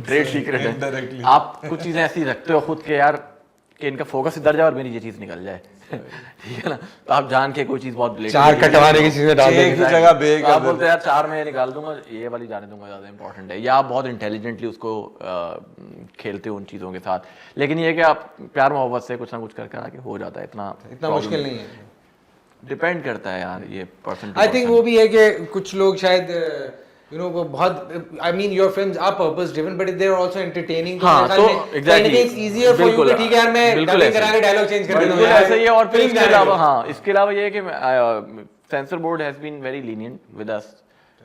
ट्रेड सीक्रेट है। आप कुछ चीज़ें ऐसी रखते हो खुद के यार कि इनका फोकस इधर जाए और मेरी ये चीज़ निकल जाए ठीक है ना। तो आप जान के कोई चीज़ बहुत चार कटवाने की चीजें डाल एक ही जगह बेग आप बोलते हैं यार 4 में निकाल दूंगा, ये वाली जाने दूंगा, ज़्यादा इंपॉर्टेंट है, या आप बहुत इंटेलिजेंटली उसको खेलते हो उन चीज़ों के साथ। लेकिन ये कि आप प्यार मोहब्बत से कुछ ना कुछ कर आके हो जाता है, इतना मुश्किल नहीं है। डिपेंड करता है यार ये पर्सन। आई थिंक वो भी है कि कुछ लोग शायद यू नो बहुत I mean your films are purpose driven but they are also entertaining. हाँ, तो exactly it's easier for you कि ठीक है यार मैं डबिंग करा के डायलॉग चेंज कर देता हूं, बिल्कुल ऐसे ही है। और फिर इसके अलावा हाँ, इसके अलावा ये है कि censor board has been very lenient with us,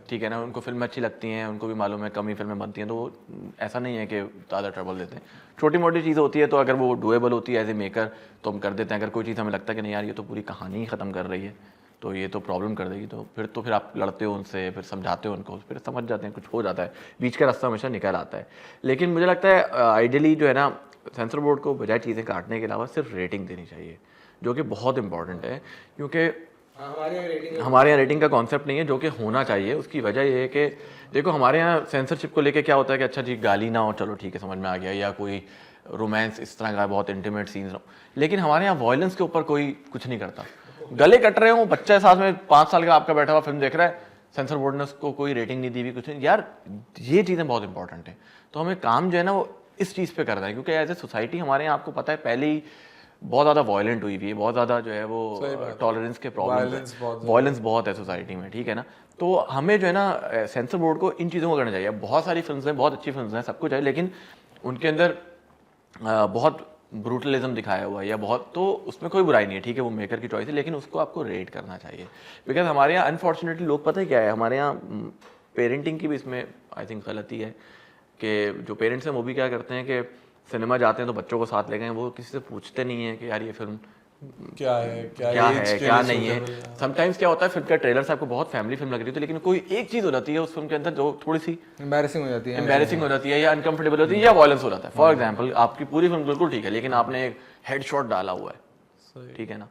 ठीक है ना। उनको फिल्में अच्छी लगती हैं, उनको भी मालूम है कम ही फिल्में बनती हैं, तो वो ऐसा नहीं है कि ज़्यादा ट्रबल देते हैं। छोटी मोटी चीज़ होती है तो अगर वो डुएबल होती है एज ए मेकर तो हम कर देते हैं। अगर कोई चीज़ हमें लगता है कि नहीं यार ये तो पूरी कहानी ही ख़त्म कर रही है, तो ये तो प्रॉब्लम कर देगी, तो फिर आप लड़ते हो उनसे, फिर समझाते हो उनको, फिर समझ जाते हैं, कुछ हो जाता है, बीच का रास्ता हमेशा निकल आता है। लेकिन मुझे लगता है आइडियली जो है ना, सेंसर बोर्ड को बजाय चीज़ें काटने के अलावा सिर्फ रेटिंग देनी चाहिए, जो कि बहुत इंपॉर्टेंट है, क्योंकि हमारे यहाँ रेटिंग का कॉन्सेप्ट नहीं है, जो कि होना चाहिए। उसकी वजह ये है कि देखो हमारे यहाँ सेंसरशिप को लेके क्या होता है कि अच्छा जी गाली ना हो, चलो ठीक है समझ में आ गया, या कोई रोमांस इस तरह का बहुत इंटीमेट सीन्स हो, लेकिन हमारे यहाँ वॉयलेंस के ऊपर कोई कुछ नहीं करता। गले कट रहे हो, बच्चा साथ में 5 साल का आपका बैठा हुआ फिल्म देख रहा है, सेंसर बोर्ड ने उसको कोई रेटिंग नहीं दी हुई, कुछ नहीं। यार ये चीज़ें बहुत इंपॉर्टेंट है, तो हमें काम जो है ना वो इस चीज़ पे करना है, क्योंकि एज ए सोसाइटी हमारे यहाँ आपको पता है पहले ही बहुत ज़्यादा वायलेंट हुई हुई है, बहुत ज़्यादा जो है वो टॉलरेंस के प्रॉब्लम, वायलेंस बहुत है सोसाइटी में, ठीक है ना। तो हमें जो है ना सेंसर बोर्ड को इन चीज़ों को करना चाहिए। बहुत सारी फिल्म हैं, बहुत अच्छी फिल्म हैं, सब कुछ है, लेकिन उनके अंदर बहुत ब्रूटलिज्म दिखाया हुआ है या बहुत, तो उसमें कोई बुराई नहीं है, ठीक है वो मेकर की चॉइस है, लेकिन उसको आपको रेट करना चाहिए। बिकॉज हमारे यहाँ अनफॉर्चुनेटली लोग पता है क्या है, हमारे यहाँ पेरेंटिंग की भी इसमें आई थिंक गलती है कि जो पेरेंट्स हैं वो भी क्या करते हैं कि सिनेमा जाते हैं तो बच्चों को साथ ले गए, वो किसी से पूछते नहीं है कि यार ये फिल्म क्या है क्या नहीं है। समटाइम्स क्या होता है फिल्म का ट्रेलर से आपको बहुत फैमिली फिल्म लग रही है, लेकिन कोई एक चीज़ हो जाती है उस फिल्म के अंदर जो थोड़ी सी एम्बैरेसिंग हो जाती है या अनकंफर्टेबल होती है या वायलेंस हो जाता है। फॉर एग्जांपल आपकी पूरी फिल्म बिल्कुल ठीक है, लेकिन आपने एक हेडशॉट डाला हुआ है, ठीक है ना,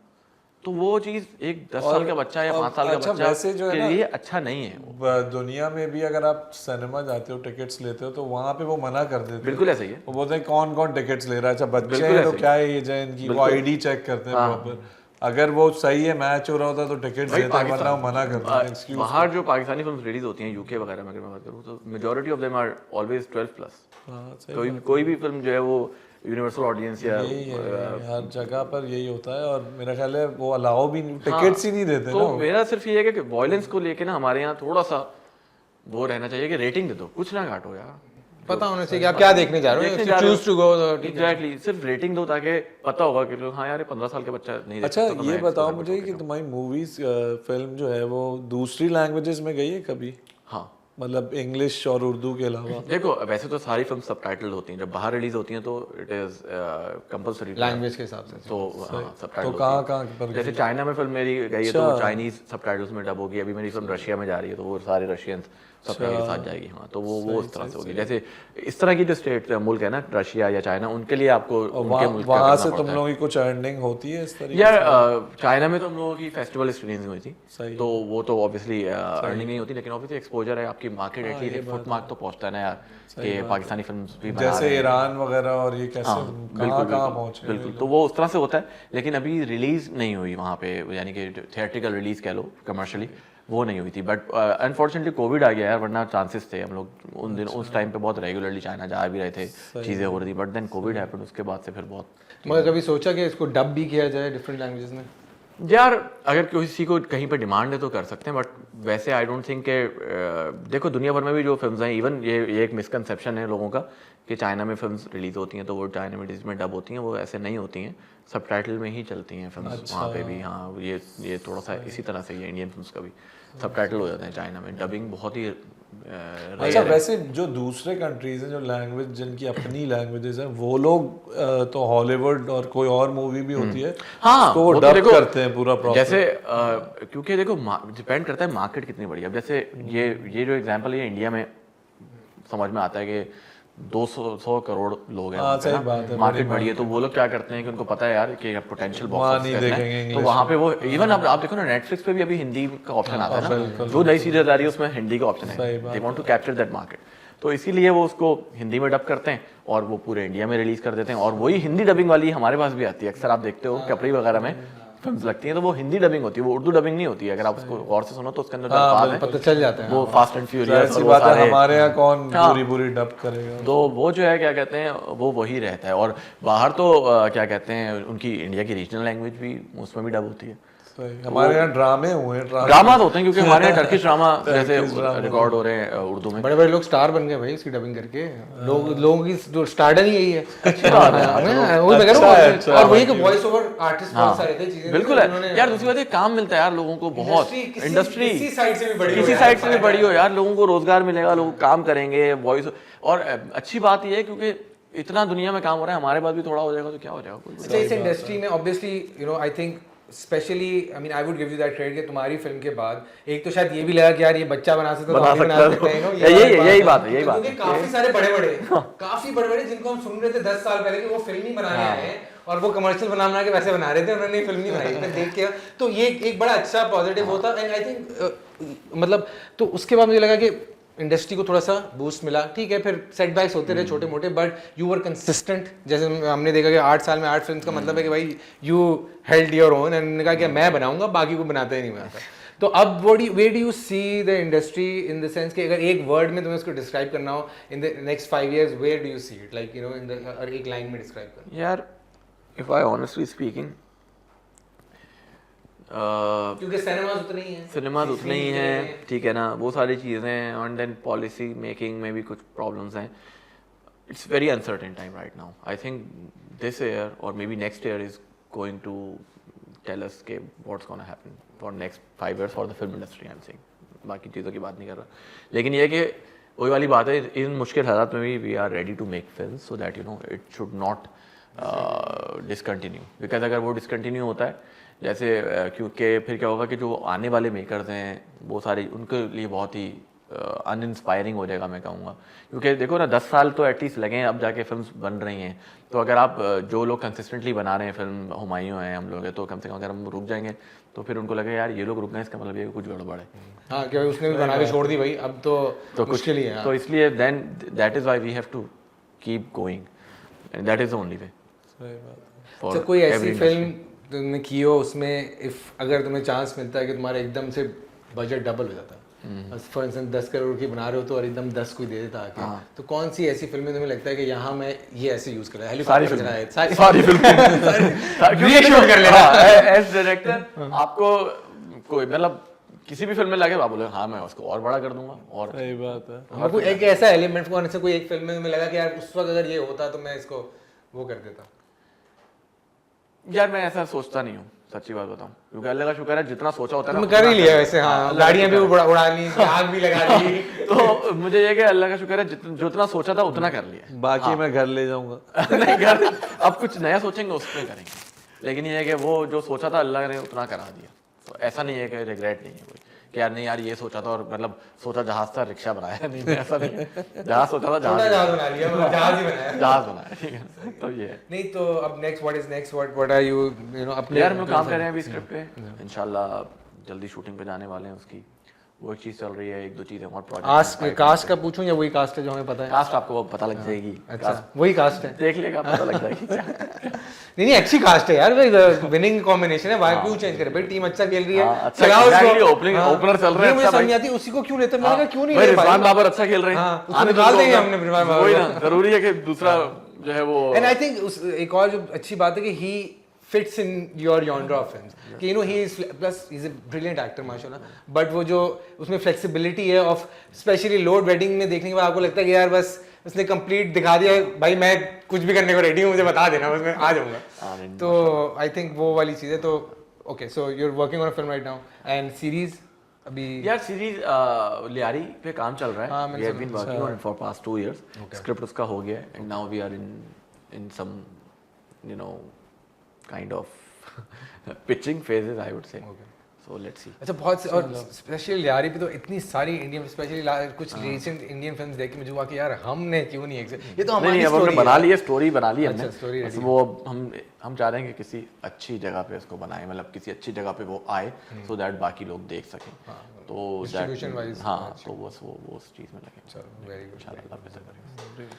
तो वो चीज़ एक 10 साल का बच्चा या 5 साल का बच्चा वैसे जो है के ना, लिए अच्छा नहीं है। दुनिया में भी अगर आप सिनेमा जाते हो टिकट्स लेते हो तो वहाँ पे वो मना कर देते हैं। बिल्कुल ऐसा ही है, वो बोलते हैं कौन कौन टिकट्स ले रहा है, अच्छा बच्चे हैं तो क्या एज है इनकी, वो आईडी चेक करते हैं प्रॉपर। अगर वो सही है मैच हो रहा होता तो टिकट्स देते हैं, वरना वो मना करते हैं एक्सक्यूज। बाहर जो पाकिस्तानी फिल्म रिलीज होती हैं यूके वगैरह में अगर मैं बात करूँ तो majority of them are always 12+। कोई भी फिल्म जो है वो यूनिवर्सल ऑडियंस या हर जगह पर यही होता है, और मेरा ख्याल है वो अलाउ भी टिकट्स ही नहीं देते। तो मेरा सिर्फ ये है कि वॉयलेंस को लेके ना हमारे यहाँ थोड़ा सा वो रहना चाहिए कि रेटिंग दे दो, कुछ ना काटो यार, पता होना चाहिए कि आप क्या देखने जा रहे हो, चूज टू गो। एग्जैक्टली, सिर्फ रेटिंग दो ताकि पता होगा कि हाँ यार 15 साल के बच्चा नहीं। अच्छा ये बताओ मुझे कि तुम्हारी मूवीज फिल्म जो है वो दूसरी लैंग्वेजेस में गई है कभी? हाँ, मतलब इंग्लिश और उर्दू के अलावा? देखो वैसे तो सारी फिल्म सबटाइटल होती हैं, जब बाहर रिलीज होती हैं तो इट इज कंपलसरी लैंग्वेज के हिसाब से। तो सबटाइटल तो कहाँ पर? जैसे चाइना में फिल्म मेरी गई है तो चाइनीज सबटाइटल्स में डब होगी। अभी मेरी फिल्म रशिया में जा रही है तो वो सारे रशियंस सप्लाई के साथ जाएगी। हाँ, तो वो इस तरह से होगी। जैसे इस तरह की जो स्टेट मुल्क है ना, रशिया या चाइना, उनके लिए आपको उनके मुल्क का वहाँ करना से पड़ता तुम है। लोगों की कुछ अर्निंग होती है इस तरीके यार चाइना में तो हम लोगों की फेस्टिवल स्क्रीनिंग हुई थी, सही तो वो तो ऑब्वियसली अर्निंग नहीं होती, लेकिन ऑब्वियसली एक्सपोजर है, आपकी मार्केट एटलीस्ट एक फुट मार्क तो पहुंचता है ना यार, कि पाकिस्तानी फिल्म्स भी बना जैसे रहे हैं। ईरान वगैरह और ये कैसे बिल्कुल कहाँ पहुँचे बिल्कुल, तो वो उस तरह से होता है। लेकिन अभी रिलीज नहीं हुई वहाँ पे, यानी कि थिएट्रिकल रिलीज कह लो, कमर्शियली वो नहीं हुई थी। बट अनफॉर्चुनेटली कोविड आ गया यार, वरना चांसेस थे। हम लोग उन दिन उस टाइम पे बहुत रेगुलरली चाइना जा भी रहे थे, चीज़ें हो रही थी, बट देन कोविड हैपेंड, उसके बाद से फिर बहुत। मगर कभी सोचा कि इसको डब भी किया जाए डिफरेंट लैंग्वेजेस में? यार अगर किसी को कहीं पे डिमांड है तो कर सकते हैं, बट वैसे आई डोंट थिंक के देखो दुनिया भर में भी जो फिल्म्स हैं, इवन ये एक मिसकंसेप्शन है लोगों का कि चाइना में फिल्म्स रिलीज होती हैं तो वो चाइना में डब होती हैं, वो ऐसे नहीं होती हैं, सबटाइटल में ही चलती हैं फिल्म्स वहाँ पे भी। हाँ, ये थोड़ा सा इसी तरह से ये इंडियन फिल्म्स का भी सबटाइटल हो जाते हैं चाइना में, डबिंग बहुत ही अच्छा, वैसे जो दूसरे कंट्रीज हैं जो लैंग्वेज जिनकी अपनी लैंग्वेजेस हैं, वो लोग तो हॉलीवुड और कोई और मूवी भी होती है, हाँ, उसको वो तो डब देखो, करते हैं पूरा प्रॉपर। जैसे क्योंकि देखो डिपेंड करता है मार्केट कितनी बड़ी है। अब जैसे ये जो एग्जांपल है, इंडिया में समझ में आता है कि 200 करोड़ लोग हैं, सही बात है, मार्केट बड़ी है, तो वो लोग क्या करते हैं कि उनको पता है यार कि पोटेंशियल वहाँ बॉक्स नहीं ऑफिस है, देखेंगे तो वहाँ पे वो इवन आप देखो ना, नेटफ्लिक्स पे भी अभी हिंदी का ऑप्शन आता है ना, जो नई सीरीज आ रही है उसमें हिंदी का ऑप्शन है, they want to capture that market, तो इसीलिए वो उसको हिंदी में डब करते हैं और वो पूरे इंडिया में रिलीज कर देते हैं। और वही हिंदी डबिंग वाली हमारे पास भी आती है, अक्सर आप देखते हो कपड़ी वगैरह में फिल्म्स लगती हैं, तो वो हिंदी डबिंग होती है, वो उर्दू डबिंग नहीं होती है। अगर आप उसको गौर से सुनो तो उसके अंदर अल्फाज हैं, पता चल जाता है। वो फास्ट एंड फ्यूरियस, ऐसी बात है, हमारे यहाँ कौन पूरी डब करेगा? तो वो जो है क्या कहते हैं, वो वही रहता है। और बाहर तो क्या कहते हैं, उनकी इंडिया की रीजनल लैंग्वेज भी उसमें भी डब होती है। हमारे यहाँ ड्रामे हुए हैं, ड्रामा होते हैं, क्योंकि हमारे यहाँ टर्किश ड्रामा जैसे रिकॉर्ड हो रहे हैं उर्दू में। बड़े बड़े लोग स्टार बन गए भाई इसकी डबिंग करके, लोगों की जो स्टार्डम ही यही है। अच्छी बात है, वो मैं कह रहा हूँ, और वही कि वॉइस ओवर आर्टिस्ट बहुत सारे थे, चीजें बिल्कुल है यार। दूसरी बात है, काम मिलता है यार लोगों को, बहुत इंडस्ट्री किसी साइड से भी बड़ी हो यार, लोगों को रोजगार मिलेगा, लोग काम करेंगे वॉइस। और अच्छी बात ये है क्योंकि इतना दुनिया में काम हो रहा है, हमारे पास भी थोड़ा हो जाएगा तो क्या हो जाएगा। अच्छा, इस इंडस्ट्री में obviously you know I think specially I mean I would give you that credit कि तुम्हारी फिल्म के बाद एक तो शायद ये भी लगा कि यार ये बच्चा बना सकता है, यही बात है। क्योंकि काफी बड़े बड़े जिनको हम सुन रहे थे 10 साल पहले कि वो फिल्म नहीं बनाने आए हैं और वो कमर्शियल बना के वैसे बना रहे थे, उन्होंने फिल्म नहीं बनाई, फिर देख के तो ये एक बड़ा अच्छा पॉजिटिव होता। एंड आई थिंक मतलब तो उसके बाद मुझे लगा कि इंडस्ट्री को थोड़ा सा बूस्ट मिला, ठीक है, फिर सेटबैक्स होते रहे छोटे मोटे, बट यू वर कंसिस्टेंट। जैसे हमने देखा कि 8 साल में 8 फिल्म्स का मतलब है कि भाई you held your own and उन्होंने कहा कि मैं बनाऊंगा, बाकी को बनाता ही नहीं बनाता। तो अब where do you see the industry in the sense कि अगर एक वर्ड में तुम्हें उसको डिस्क्राइब करना हो in the next 5 years, where do you see it, like you know in the, और एक लाइन में डिस्क्राइब करना यार, इफ आई ऑनेस्टली स्पीकिंग, क्योंकि सिनेमाज उतने ही हैं, ठीक है ना, वो सारी चीज़ें, एंड देन पॉलिसी मेकिंग में भी कुछ प्रॉब्लम्स हैं। It's very uncertain time right now. I think this year और maybe next year is going to tell us के what's gonna happen for next 5 years for the film industry. I am saying, बाकी चीज़ों की बात नहीं कर रहा, लेकिन ये है कि वही वाली बात है, इन मुश्किल हालात में भी we are ready to make film so that you know it should not discontinue, because अगर वो डिसकंटिन्यू होता है जैसे क्योंकि फिर क्या होगा कि जो आने वाले मेकर्स हैं वो सारे उनके लिए बहुत ही अनइंस्पायरिंग हो जाएगा, मैं कहूँगा। क्योंकि देखो ना, 10 साल तो एटलीस्ट लगे हैं अब जाके फिल्म्स बन रही हैं, तो अगर आप जो लोग कंसिस्टेंटली बना रहे हैं फिल्म, हुमायूं हैं हम लोग हैं, तो कम से कम अगर हम रुक जाएंगे तो फिर उनको लगेगा यार ये लोग रुक गए, इसका मतलब ये कुछ गड़बड़ है। हाँ, क्या उसने भी बना के छोड़ दी भाई, अब तो मुश्किल ही है। तो इसलिए then that is why we have to keep going and that is the only way. तो कोई ऐसी फिल्म तुमने की हो उसमें इफ अगर तुम्हें चांस मिलता है कि तुम्हारा एकदम से बजट डबल हो जाता है, फॉर इंस्टेंस 10 करोड़ की बना रहे हो तो और एकदम 10 कोई दे देता आके, तो कौन सी ऐसी फिल्में तुम्हें लगता है कि यहाँ मैं ये ऐसे यूज कर रहा है? सारी फिल्म रीशूट कर लेना एज डायरेक्टर। आपको कोई मतलब किसी भी फिल्म में लगे आप बोले हाँ मैं उसको और बड़ा कर दूंगा। और सही बात है, हमको एक ऐसा एलिमेंट कौन से कोई एक फिल्म में तुम्हें लगा कि यार उस वक्त अगर ये होता तो मैं इसको वो कर देता? यार मैं ऐसा सोचता नहीं हूँ, सच्ची बात बताऊं, क्योंकि अल्लाह का शुक्र है जितना सोचा होता है तुमने कर ही लिया वैसे। हाँ, गाड़ियां भी उड़ा ली, आग भी लगा ली। तो मुझे ये कि अल्लाह का शुक्र है जितना सोचा था उतना कर लिया। बाकी मैं घर ले जाऊंगा। नहीं घर, अब कुछ नया सोचेंगे उसमें करेंगे, लेकिन ये है कि वो जो सोचा था अल्लाह ने उतना करा दिया, तो ऐसा नहीं है कि रिग्रेट नहीं है कोई, कि यार नहीं यार ये सोचा था और मतलब सोचा जहाज था रिक्शा बनाया नहीं ऐसा नहीं है। जहाज सोचा था छोटा जहाज जहाज बना लिया, मतलब जहाज ही बनाया। जहाज बनाया, ठीक है। तो ये है नहीं तो अब next what is next, what are you know अपने यार हम लोग काम कर रहे हैं अभी स्क्रिप्ट पे, इंशाल्लाह जल्दी शूटिंग पे जाने वाले हैं उसकी, वो एक चीज़ चल रही है, एक दो चीज़ें और प्रोजेक्ट। कास्ट का पूछूं या वही कास्ट है जो हमें पता है? कास्ट आपको वो पता लग जाएगी, अच्छा वही कास्ट है, देख लेगा पता लग जाएगी। नहीं अच्छी कास्ट है यार, विनिंग कॉम्बिनेशन है, भाई क्यों चेंज करे भाई, टीम अच्छा खेल रही है, अच्छा चलाओ exactly, उसको। ओपनर चल रहे हैं, मुझे अच्छा समझ भाई। आती उसी को क्यों लेते, मैंने कहा क्यों नहीं भाई ले रिजवान बाबर अच्छा खेल रहे हैं, हाँ, उसको आने दो निकाल देंगे लोग। हमने रिजवान बाबर वही को। ना, जरूरी है कि दूसरा जो है वो एंड आई थिंक एक और जो अच्छी बात है कि ही fits in your genre of films कि you know he is plus he's a brilliant actor माशाल्लाह, बट वो जो उसमें flexibility है ऑफ स्पेशली लोड वेडिंग में देखने के बाद आपको लगता है कि यार बस उसने कंप्लीट दिखा दिया भाई, मैं कुछ भी करने को रेडी हूँ, मुझे बता देना बस मैं आ जाऊंगा। तो आई थिंक वो वाली चीज़ है। तो okay so you are working on a film right now and series अभी यार सीरीज लियारी पे काम चल रहा हाँ, है, मैंने we have been working on for past 2 years, script उसका हो गया है and now we are in some you know kind of pitching phases I would say, so let's see. अच्छा बहुत और स्पेशली यारी पे तो इतनी सारी इंडियन स्पेशली कुछ रिसेंट इंडियन फिल्म्स देख के मुझे हुआ कि यार हमने क्यों नहीं ये तो हमारी नहीं अब हमने बना ली है, स्टोरी बना ली है अच्छा, हमने, story बस ready वो अब हम चाह रहे हैं कि किसी अच्छी जगह पे उसको बनाएं, मतलब किसी अच्छी जगह पे वो आए सो दैट बाकी लोग देख सकें, तो distribution wise, हाँ तो बस वो उस चीज़ में लगे चलो वेरी गुड, इंशाल्लाह अल्लाह बेहतर करेगा।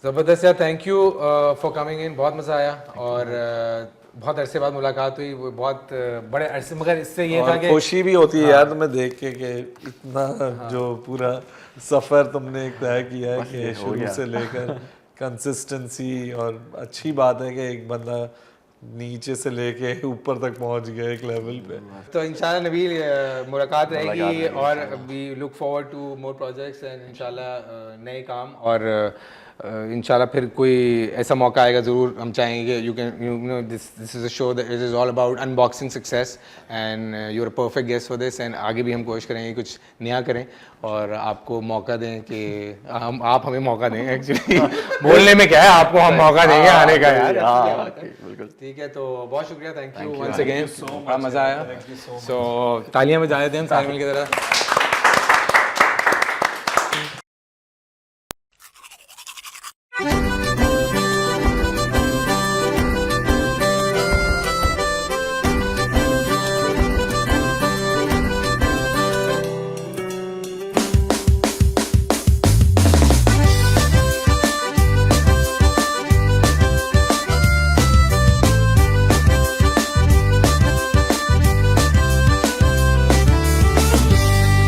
ज़बरदस्त यार, thank you for coming in, बहुत मज़ा आया और बहुत अरसे बाद मुलाकात हुई, वो बहुत बड़े अरसे, मगर इससे ये था और कि खुशी भी होती है यार तुम्हें देख के कि इतना जो पूरा सफर तुमने एक तय किया है कि शुरू से लेकर कंसिस्टेंसी, और अच्छी बात है कि एक बंदा नीचे से लेके ऊपर तक पहुंच गया एक लेवल पे। तो इंशाल्लाह नबील मुलाकात रहेगी रहेगी, और we look forward to more projects and इंशाल्लाह नए काम, और इंशाल्लाह फिर कोई ऐसा मौका आएगा ज़रूर हम चाहेंगे you can you know this is a show that it is all about unboxing success and you are perfect guest for this, and आगे भी हम कोशिश करेंगे कुछ नया करें और आपको मौका दें कि आप हमें मौका दें, एक्चुअली बोलने में क्या है, आपको हम मौका देंगे आने का यार। बिल्कुल ठीक है, तो बहुत शुक्रिया, थैंक यू वंस अगेन, बड़ा मज़ा आया। सो तालियां बजा देते हैं सारे मिल की तरह।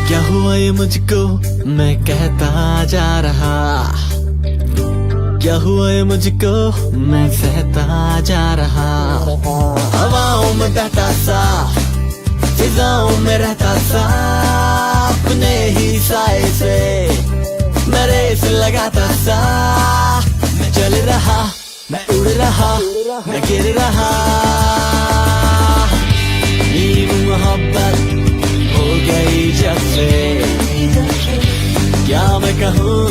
क्या हुआ ये मुझको मैं कहता जा रहा, क्या हुआ ये मुझको मैं सहता जा रहा, हवाओं में बहता सा फिजाओं में रहता सा, अपने ही साए से मैं रेस लगाता सा, मैं चल रहा मैं उड़ रहा मैं गिर रहा, नींद मोहब्बत हो गई जब से, क्या मैं कहूँ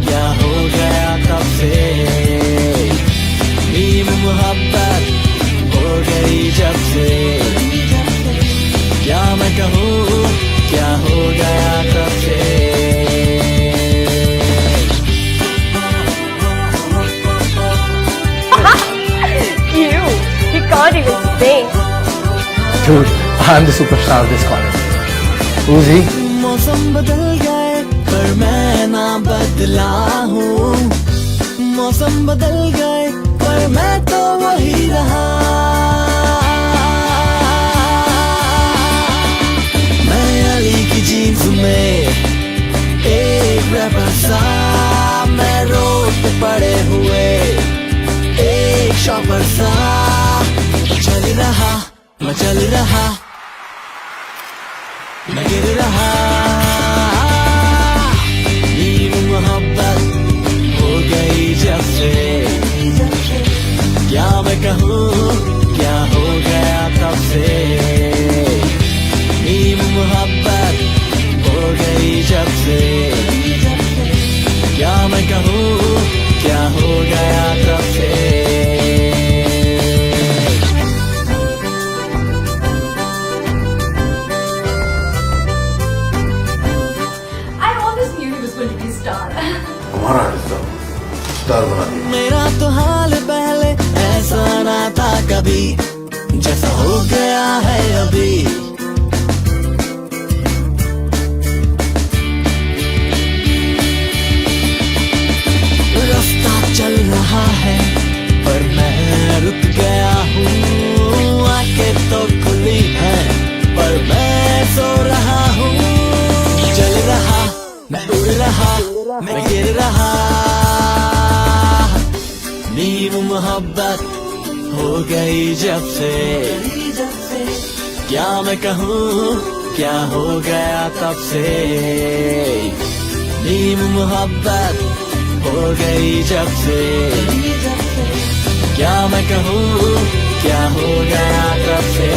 क्या हो गया तब से, नीम मोहब्बत हो गई जब से, क्या मैं कहूँ क्या हो गया तब से। You, he can't even sing. Dude, I'm the superstar of this college. Who's he? मौसम बदल गए पर मैं ना बदला हूँ, मौसम बदल गए पर मैं तो वही रहा, मैं अली की जीन्स में एक रैपर सा, मैं रोड पे पड़े हुए एक शॉपर सा, चल रहा मैं चल रहा मैं गिर रहा, नींद मोहब्बत हो गई जब से, क्या मैं कहूँ क्या हो गया तब से, नींद मोहब्बत हो गई जब से, क्या मैं कहूँ क्या हो गया तब से। अभी जैसा हो गया है अभी। रास्ता चल रहा है पर मैं रुक गया हूँ, आंखें तो खुली है पर मैं सो रहा हूँ। चल रहा मैं उड़ रहा मैं गिर रहा, नींद मोहब्बत हो गई जब से। क्या मैं कहूँ क्या हो गया तब से, नींद मोहब्बत हो गई जब से। क्या मैं कहूँ क्या हो गया तब से।